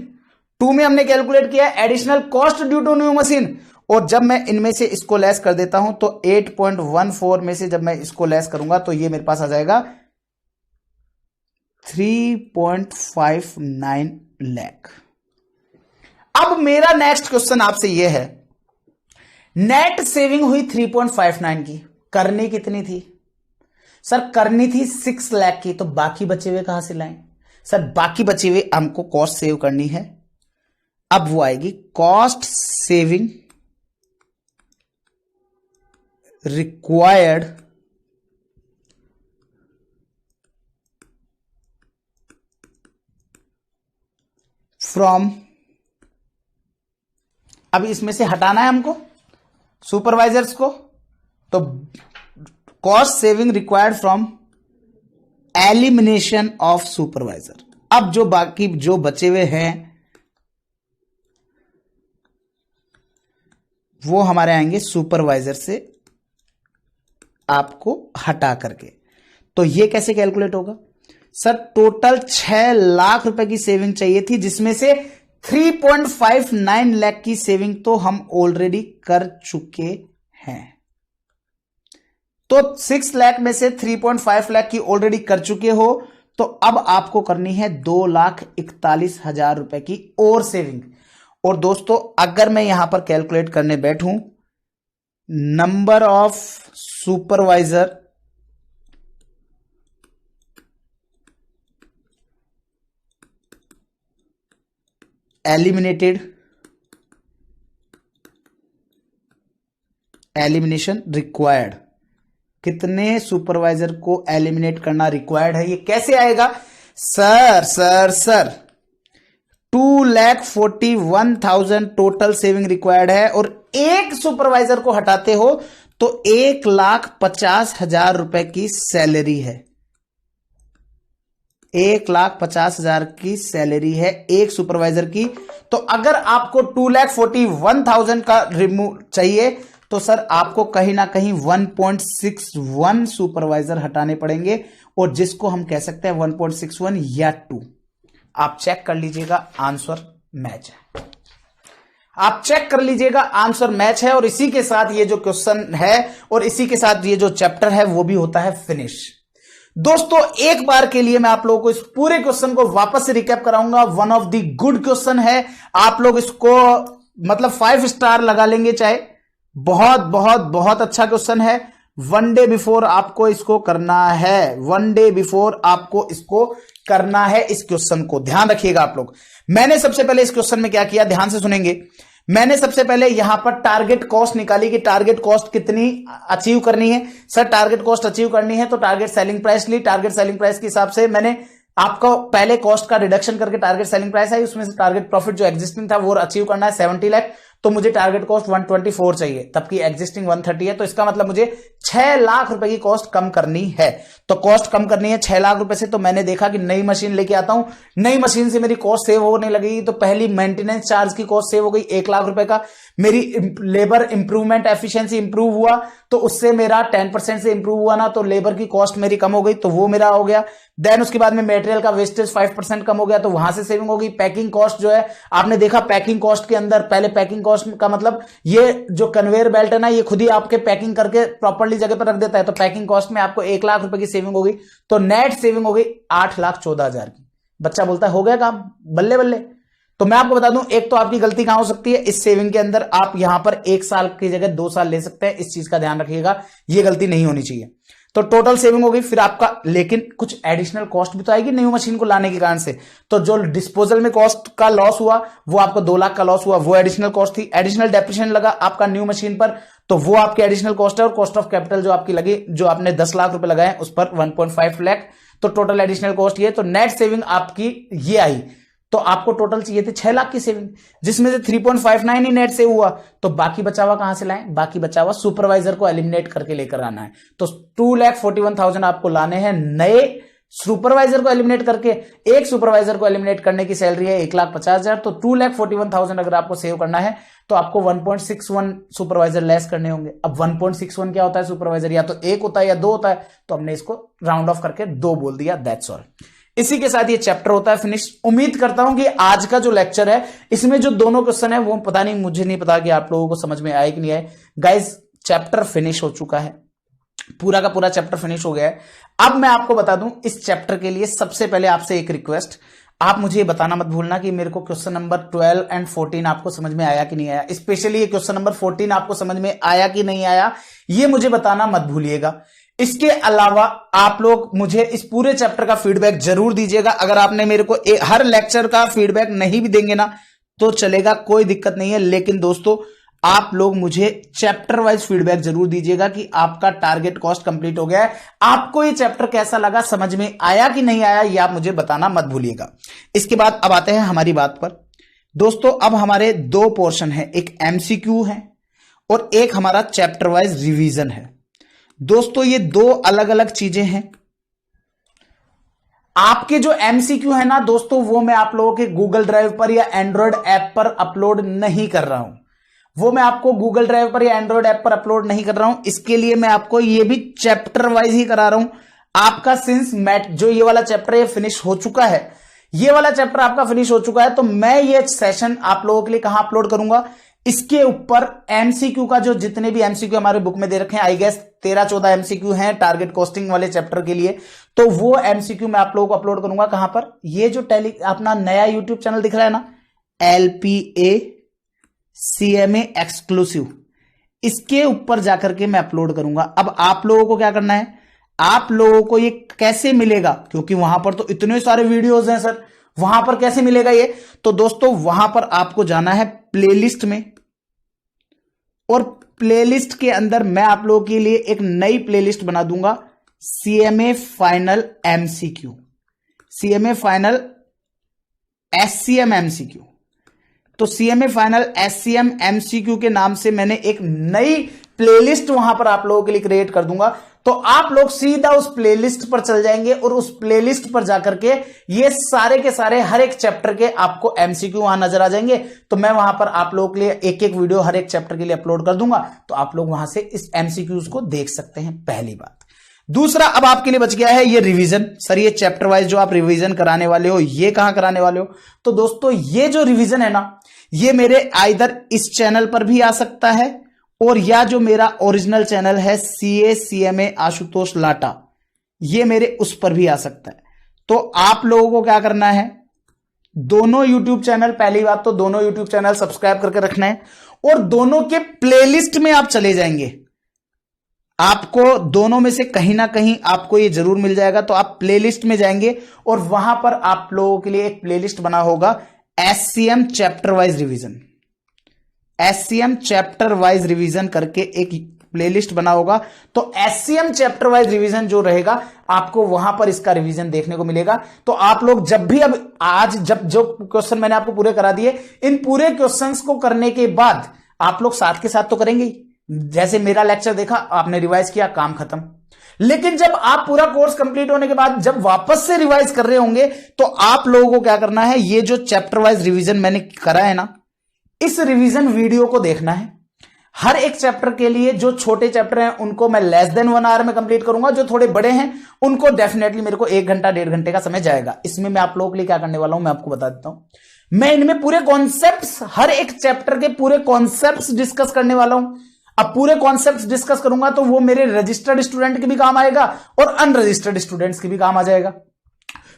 2 में हमने कैलकुलेट किया additional cost due to new machine, और जब मैं इनमें से इसको लेस कर देता हूं तो 8.14 में से जब मैं इसको लेस करूंगा तो ये मेरे पास आ जाएगा 3.59 लाख। अब मेरा नेक्स्ट क्वेश्चन आपसे ये है, नेट सेविंग हुई 3.59 की, करनी कितनी थी सर? करनी थी 6 लाख की, तो बाकी बचे हुए कहां से लाएं सर? बाकी बचे हुए हमको कॉस्ट सेव करनी है, अब वो आएगी कॉस्ट सेविंग रिक्वायर्ड फ्रॉम, अब इसमें से हटाना है हमको सुपरवाइजर्स को, तो cost saving required from elimination of supervisor. अब जो बाकी जो बचे हुए हैं वो हमारे आएंगे सुपरवाइजर से आपको हटा करके। तो ये कैसे कैलकुलेट होगा सर? टोटल 6 लाख रुपए की सेविंग चाहिए थी, जिसमें से 3.59 लाख की सेविंग तो हम ऑलरेडी कर चुके हैं। तो 6 लाख में से 3.5 लाख की ऑलरेडी कर चुके हो, तो अब आपको करनी है 2,41,000 रुपए की और सेविंग। और दोस्तों अगर मैं यहां पर कैलकुलेट करने बैठूं number of supervisor eliminated, elimination required, कितने सुपरवाइजर को एलिमिनेट करना रिक्वायर्ड है, ये कैसे आएगा सर 2,41,000 टोटल सेविंग रिक्वायर्ड है, और एक सुपरवाइजर को हटाते हो तो 1,50,000 रुपए की सैलरी है, 1,50,000 की सैलरी है एक सुपरवाइजर की। तो अगर आपको 2,41,000 का रिमूव चाहिए तो सर आपको कहीं ना कहीं 1.61 सुपरवाइजर हटाने पड़ेंगे, और जिसको हम कह सकते हैं 1.61 या 2। आप चेक कर लीजिएगा, आंसर मैच है, आप चेक कर लीजिएगा आंसर मैच है। और इसी के साथ ये जो क्वेश्चन है और इसी के साथ ये जो चैप्टर है वो भी होता है फिनिश। दोस्तों एक बार के लिए मैं आप लोगों को इस पूरे क्वेश्चन को वापस से रिकैप कराऊंगा। One of the good question है, आप लोग इसको मतलब 5 स्टार लगा लेंगे चाहे, बहुत बहुत बहुत अच्छा क्वेश्चन है। 1 डे बिफोर आपको इसको करना है, 1 डे बिफोर आपको इसको करना है इस क्वेश्चन को, ध्यान रखिएगा आप लोग। मैंने सबसे पहले इस क्वेश्चन में क्या किया, ध्यान से सुनेंगे। मैंने सबसे पहले यहां पर टारगेट कॉस्ट निकाली कि टारगेट कॉस्ट कितनी अचीव करनी है। सर टारगेट कॉस्ट अचीव करनी है तो टारगेट सेलिंग प्राइस ली, टारगेट सेलिंग प्राइस के हिसाब से मैंने आपको पहले कॉस्ट का रिडक्शन करके टारगेट सेलिंग प्राइस आई, उसमें से टारगेट प्रॉफिट जो एग्जिस्टिंग था वो अचीव करना है 70 लाख। तो मुझे टारगेट कॉस्ट 124 चाहिए, तब की एग्जिस्टिंग 130 है, तो इसका मतलब मुझे 6 लाख रुपए की कॉस्ट कम करनी है। तो कॉस्ट कम करनी है 6 लाख रुपए से, तो मैंने देखा कि नई मशीन लेके आता हूं, नई मशीन से मेरी कॉस्ट सेव होने लगेगी। तो पहली मेंटेनेंस चार्ज की कॉस्ट सेव हो गई 1 लाख रुपए का, मेरी लेबर इंप्रूवमेंट एफिशिएंसी इंप्रूव हुआ, तो उससे मेरा 10% से इंप्रूव हुआ ना, तो लेबर की कॉस्ट मेरी कम हो गई, तो वो मेरा हो गया। देन उसके बाद में मटेरियल का वेस्टेज 5% कम हो गया, तो वहां से सेविंग हो गई। पैकिंग कॉस्ट जो है, आपने देखा पैकिंग कॉस्ट के अंदर, पहले पैकिंग कॉस्ट का मतलब ये जो कन्वेयर बेल्ट है ना, ये खुद ही आपके पैकिंग करके प्रॉपर्ली जगह पर रख देता है, तो पैकिंग कॉस्ट में आपको 1 लाख रुपए की सेविंग हो गई, तो नेट सेविंग हो गई 8,14,000 की। बच्चा बोलता है हो गया काम, बल्ले बल्ले। तो मैं आपको बता दूं, एक तो आपकी गलती कहां हो सकती है, इस सेविंग के अंदर आप यहां पर 1 साल की जगह 2 साल ले सकते हैं, इस चीज का ध्यान रखिएगा, ये गलती नहीं होनी चाहिए। तो टोटल सेविंग हो गई। फिर आपका लेकिन कुछ एडिशनल कॉस्ट भी तो आएगी न्यू मशीन को लाने के कारण से, तो जो डिस्पोजल में कॉस्ट का लॉस हुआ वो आपको 2 लाख का लॉस हुआ, वो एडिशनल कॉस्ट थी। एडिशनल डेप्रिसिएशन लगा आपका न्यू मशीन पर, तो वो आपकी एडिशनल कॉस्ट है। और कॉस्ट ऑफ कैपिटल जो आपकी लगी, जो आपने 10 लाख रुपए लगाए उस पर 1.5 लाख, तो टोटल एडिशनल कॉस्ट ये, तो नेट सेविंग आपकी ये आई। तो आपको टोटल चाहिए थे 6 लाख की सेविंग, जिसमें से 3.59 ही नेट से हुआ, तो बाकी बचा हुआ कहां से लाएं? बाकी बचा हुआ सुपरवाइजर को एलिमिनेट करके लेकर आना है। तो 2,41,000 आपको लाने हैं नए सुपरवाइजर को एलिमिनेट करके। एक सुपरवाइजर को एलिमिनेट करने की सैलरी है 1,50,000, तो 2,41,000 अगर आपको सेव करना है तो आपको 1.61 सुपरवाइजर लेस करने होंगे। अब 1.61 क्या होता है सुपरवाइजर? या तो 1 होता है या 2 होता है, तो हमने इसको राउंड ऑफ करके 2 बोल दिया, दैट्स ऑल। इसी के साथ ये चैप्टर होता है फिनिश। उम्मीद करता हूं कि आज का जो लेक्चर है इसमें जो दोनों क्वेश्चन है वो पता नहीं, मुझे नहीं पता कि आप लोगों को समझ में आए कि नहीं आए। गाइस चैप्टर फिनिश हो चुका है, पूरा का पूरा चैप्टर फिनिश हो गया है। अब मैं आपको बता दूं, इस चैप्टर के लिए सबसे पहले आपसे एक रिक्वेस्ट, आप मुझे ये बताना मत भूलना कि मेरे को क्वेश्चन नंबर 12 एंड 14 आपको समझ में आया कि नहीं आया। स्पेशली ये क्वेश्चन नंबर 14 आपको समझ में आया कि नहीं आया, ये मुझे बताना मत भूलिएगा। इसके अलावा आप लोग मुझे इस पूरे चैप्टर का फीडबैक जरूर दीजिएगा। अगर आपने मेरे को हर लेक्चर का फीडबैक नहीं भी देंगे ना तो चलेगा, कोई दिक्कत नहीं है, लेकिन दोस्तों आप लोग मुझे चैप्टर वाइज फीडबैक जरूर दीजिएगा कि आपका टारगेट कॉस्ट कंप्लीट हो गया है, आपको ये चैप्टर कैसा लगा, समझ में आया कि नहीं आया, ये आप मुझे बताना मत भूलिएगा। इसके बाद अब आते हैं हमारी बात पर। दोस्तों अब हमारे 2 पोर्शन है, एक एमसीक्यू है और एक हमारा चैप्टर वाइज रिवीजन है। दोस्तों ये 2 अलग अलग चीजें हैं। आपके जो एमसीक्यू है ना दोस्तों, वो मैं आप लोगों के गूगल ड्राइव पर या एंड्रॉयड ऐप पर अपलोड नहीं कर रहा हूं, वो मैं आपको गूगल ड्राइव पर या एंड्रॉयड ऐप पर अपलोड नहीं कर रहा हूं। इसके लिए मैं आपको ये भी चैप्टर वाइज ही करा रहा हूं। आपका सिंस मैट जो ये वाला चैप्टर ये फिनिश हो चुका है, ये वाला चैप्टर आपका फिनिश हो चुका है, तो मैं ये सेशन आप लोगों के लिए कहां अपलोड करूंगा? इसके ऊपर एमसीक्यू का जो जितने भी एमसीक्यू हमारे बुक में दे रखे हैं, आई गेस 13-14 एमसीक्यू हैं टारगेट कॉस्टिंग वाले चैप्टर के लिए, तो वो एमसीक्यू मैं आप लोगों को अपलोड करूंगा कहां पर? ये जो अपना नया यूट्यूब चैनल दिख रहा है ना, LPA CMA एक्सक्लूसिव, इसके ऊपर जाकर के मैं अपलोड करूंगा। अब आप लोगों को क्या करना है, आप लोगों को ये कैसे मिलेगा, क्योंकि वहां पर तो इतने सारे वीडियोज हैं सर, वहां पर कैसे मिलेगा ये? तो दोस्तों वहां पर आपको जाना है प्लेलिस्ट में, और प्लेलिस्ट के अंदर मैं आप लोगों के लिए एक नई प्लेलिस्ट बना दूंगा, CMA final MCQ, CMA final SCM MCQ। तो CMA फाइनल SCM MCQ के नाम से मैंने एक नई प्लेलिस्ट वहां पर आप लोगों के लिए क्रिएट कर दूंगा। तो आप लोग सीधा उस प्लेलिस्ट पर चल जाएंगे और उस प्लेलिस्ट पर जाकर के ये सारे के सारे हर एक चैप्टर के आपको एमसीक्यू वहां नजर आ जाएंगे। तो मैं वहां पर आप लोगों के लिए एक एक वीडियो हर एक चैप्टर के लिए अपलोड कर दूंगा, तो आप लोग वहां से इस एमसीक्यूज को देख सकते हैं, पहली बात। दूसरा, अब आपके लिए बच गया है ये रिवीजन। सर ये चैप्टर वाइज जो आप रिवीजन कराने वाले हो, ये कहां कराने वाले हो? तो दोस्तों ये जो रिवीजन है ना, ये मेरे आइदर इस चैनल पर भी आ सकता है, और या जो मेरा ओरिजिनल चैनल है CA/CMA आशुतोष लाटा, ये मेरे उस पर भी आ सकता है। तो आप लोगों को क्या करना है, दोनों YouTube चैनल, पहली बात तो दोनों YouTube चैनल सब्सक्राइब करके रखना है, और दोनों के प्लेलिस्ट में आप चले जाएंगे। आपको दोनों में से कहीं ना कहीं आपको ये जरूर मिल जाएगा। तो आप प्लेलिस्ट में जाएंगे और वहां पर आप लोगों के लिए एक प्लेलिस्ट बना होगा SCM chapter wise revision, SCM chapter wise revision करके एक प्लेलिस्ट बना होगा, तो एससीएम चैप्टर वाइज रिवीजन जो रहेगा आपको वहां पर इसका रिवीजन देखने को मिलेगा। तो आप लोग जब भी, अब आज जब जो क्वेश्चन मैंने आपको पूरे करा दिए, इन पूरे क्वेश्चंस को करने के बाद आप लोग साथ के साथ तो करेंगे ही। जैसे मेरा लेक्चर देखा, आपने रिवाइज किया, काम खत्म। लेकिन जब आप पूरा कोर्स कंप्लीट होने के बाद जब वापस से रिवाइज कर रहे होंगे, तो आप लोगों को क्या करना है, ये जो चैप्टर वाइज रिवीजन मैंने करा है ना, इस रिवीजन वीडियो को देखना है। हर एक चैप्टर के लिए जो छोटे चैप्टर हैं उनको मैं लेस देन 1 आवर में कंप्लीट करूंगा, जो थोड़े बड़े हैं उनको डेफिनेटली मेरे को 1 घंटा 1.5 घंटे का समय जाएगा। इसमें मैं आप लोगों के लिए क्या करने वाला हूं, मैं आपको बता देता हूं। मैं इनमें पूरे कॉन्सेप्ट्स, हर एक चैप्टर के पूरे कॉन्सेप्ट्स डिस्कस करने वाला हूं। अब पूरे कॉन्सेप्ट्स डिस्कस करूंगा तो वो मेरे रजिस्टर्ड स्टूडेंट के भी काम आएगा और अनरजिस्टर्ड स्टूडेंट्स के भी काम आ जाएगा।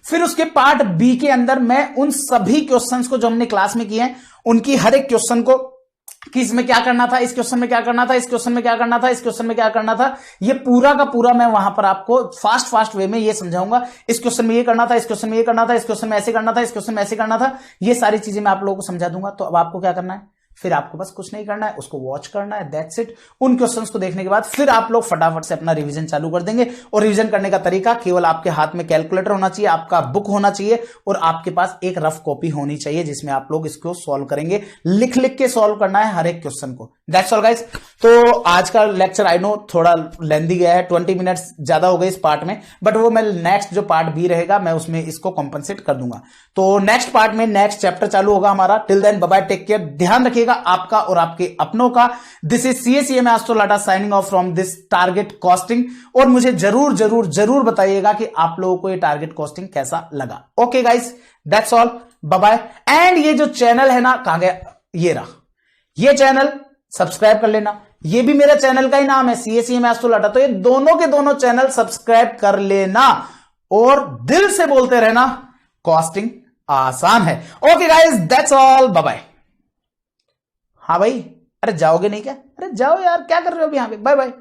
फिर उसके पार्ट बी के अंदर मैं उन सभी क्वेश्चंस को जो हमने क्लास में किए हैं, उनकी हर एक क्वेश्चन को कि इसमें क्या करना था, इस क्वेश्चन में क्या करना था, इस क्वेश्चन में क्या करना था, इस क्वेश्चन में क्या करना था, ये पूरा का पूरा मैं वहां पर आपको फास्ट वे में ये समझाऊंगा। इस क्वेश्चन में ये करना था, इस क्वेश्चन में ये करना था, इस क्वेश्चन में ऐसे करना था, इस क्वेश्चन में ऐसे करना था, ये सारी चीजें मैं आप लोगों को समझा दूंगा। तो अब आपको क्या करना है, फिर आपको बस कुछ नहीं करना है, उसको वॉच करना है, दैट्स इट। उन क्वेश्चंस को देखने के बाद फिर आप लोग फटाफट से अपना रिवीजन चालू कर देंगे। और रिवीजन करने का तरीका, केवल आपके हाथ में कैलकुलेटर होना चाहिए, आपका बुक होना चाहिए और आपके पास एक रफ कॉपी होनी चाहिए जिसमें आप लोग इसको सॉल्व करेंगे। लिख लिख के सॉल्व करना है हर एक क्वेश्चन को। That's all guys. तो आज का लेक्चर आई नो थोड़ा लेंदी गया है, 20 मिनट्स ज्यादा हो गए इस पार्ट में, बट वो मैं नेक्स्ट जो पार्ट भी रहेगा मैं उसमें इसको कॉम्पनसेट कर दूंगा। तो नेक्स्ट पार्ट में नेक्स्ट चैप्टर चालू होगा हमारा। Till then bye bye, take care, ध्यान रखिएगा आपका और आपके अपनों का। This is CACM astro Lata signing off from this target costing. और मुझे जरूर जरूर जरूर बताइएगा कि आप लोगों को ये टारगेट कॉस्टिंग कैसा लगा। Okay guys, that's all, bye bye. And ये जो चैनल है ना, कहां गया, ये रहा, ये चैनल सब्सक्राइब कर लेना। ये भी मेरा चैनल का ही नाम है, CACM एस्ट्रो लाटा। तो ये दोनों के दोनों चैनल सब्सक्राइब कर लेना और दिल से बोलते रहना, कॉस्टिंग आसान है। Okay guys, that's all, bye bye. हाँ भाई, अरे जाओगे नहीं क्या, अरे जाओ यार, क्या कर रहे हो अभी यहाँ पे, बाय बाय।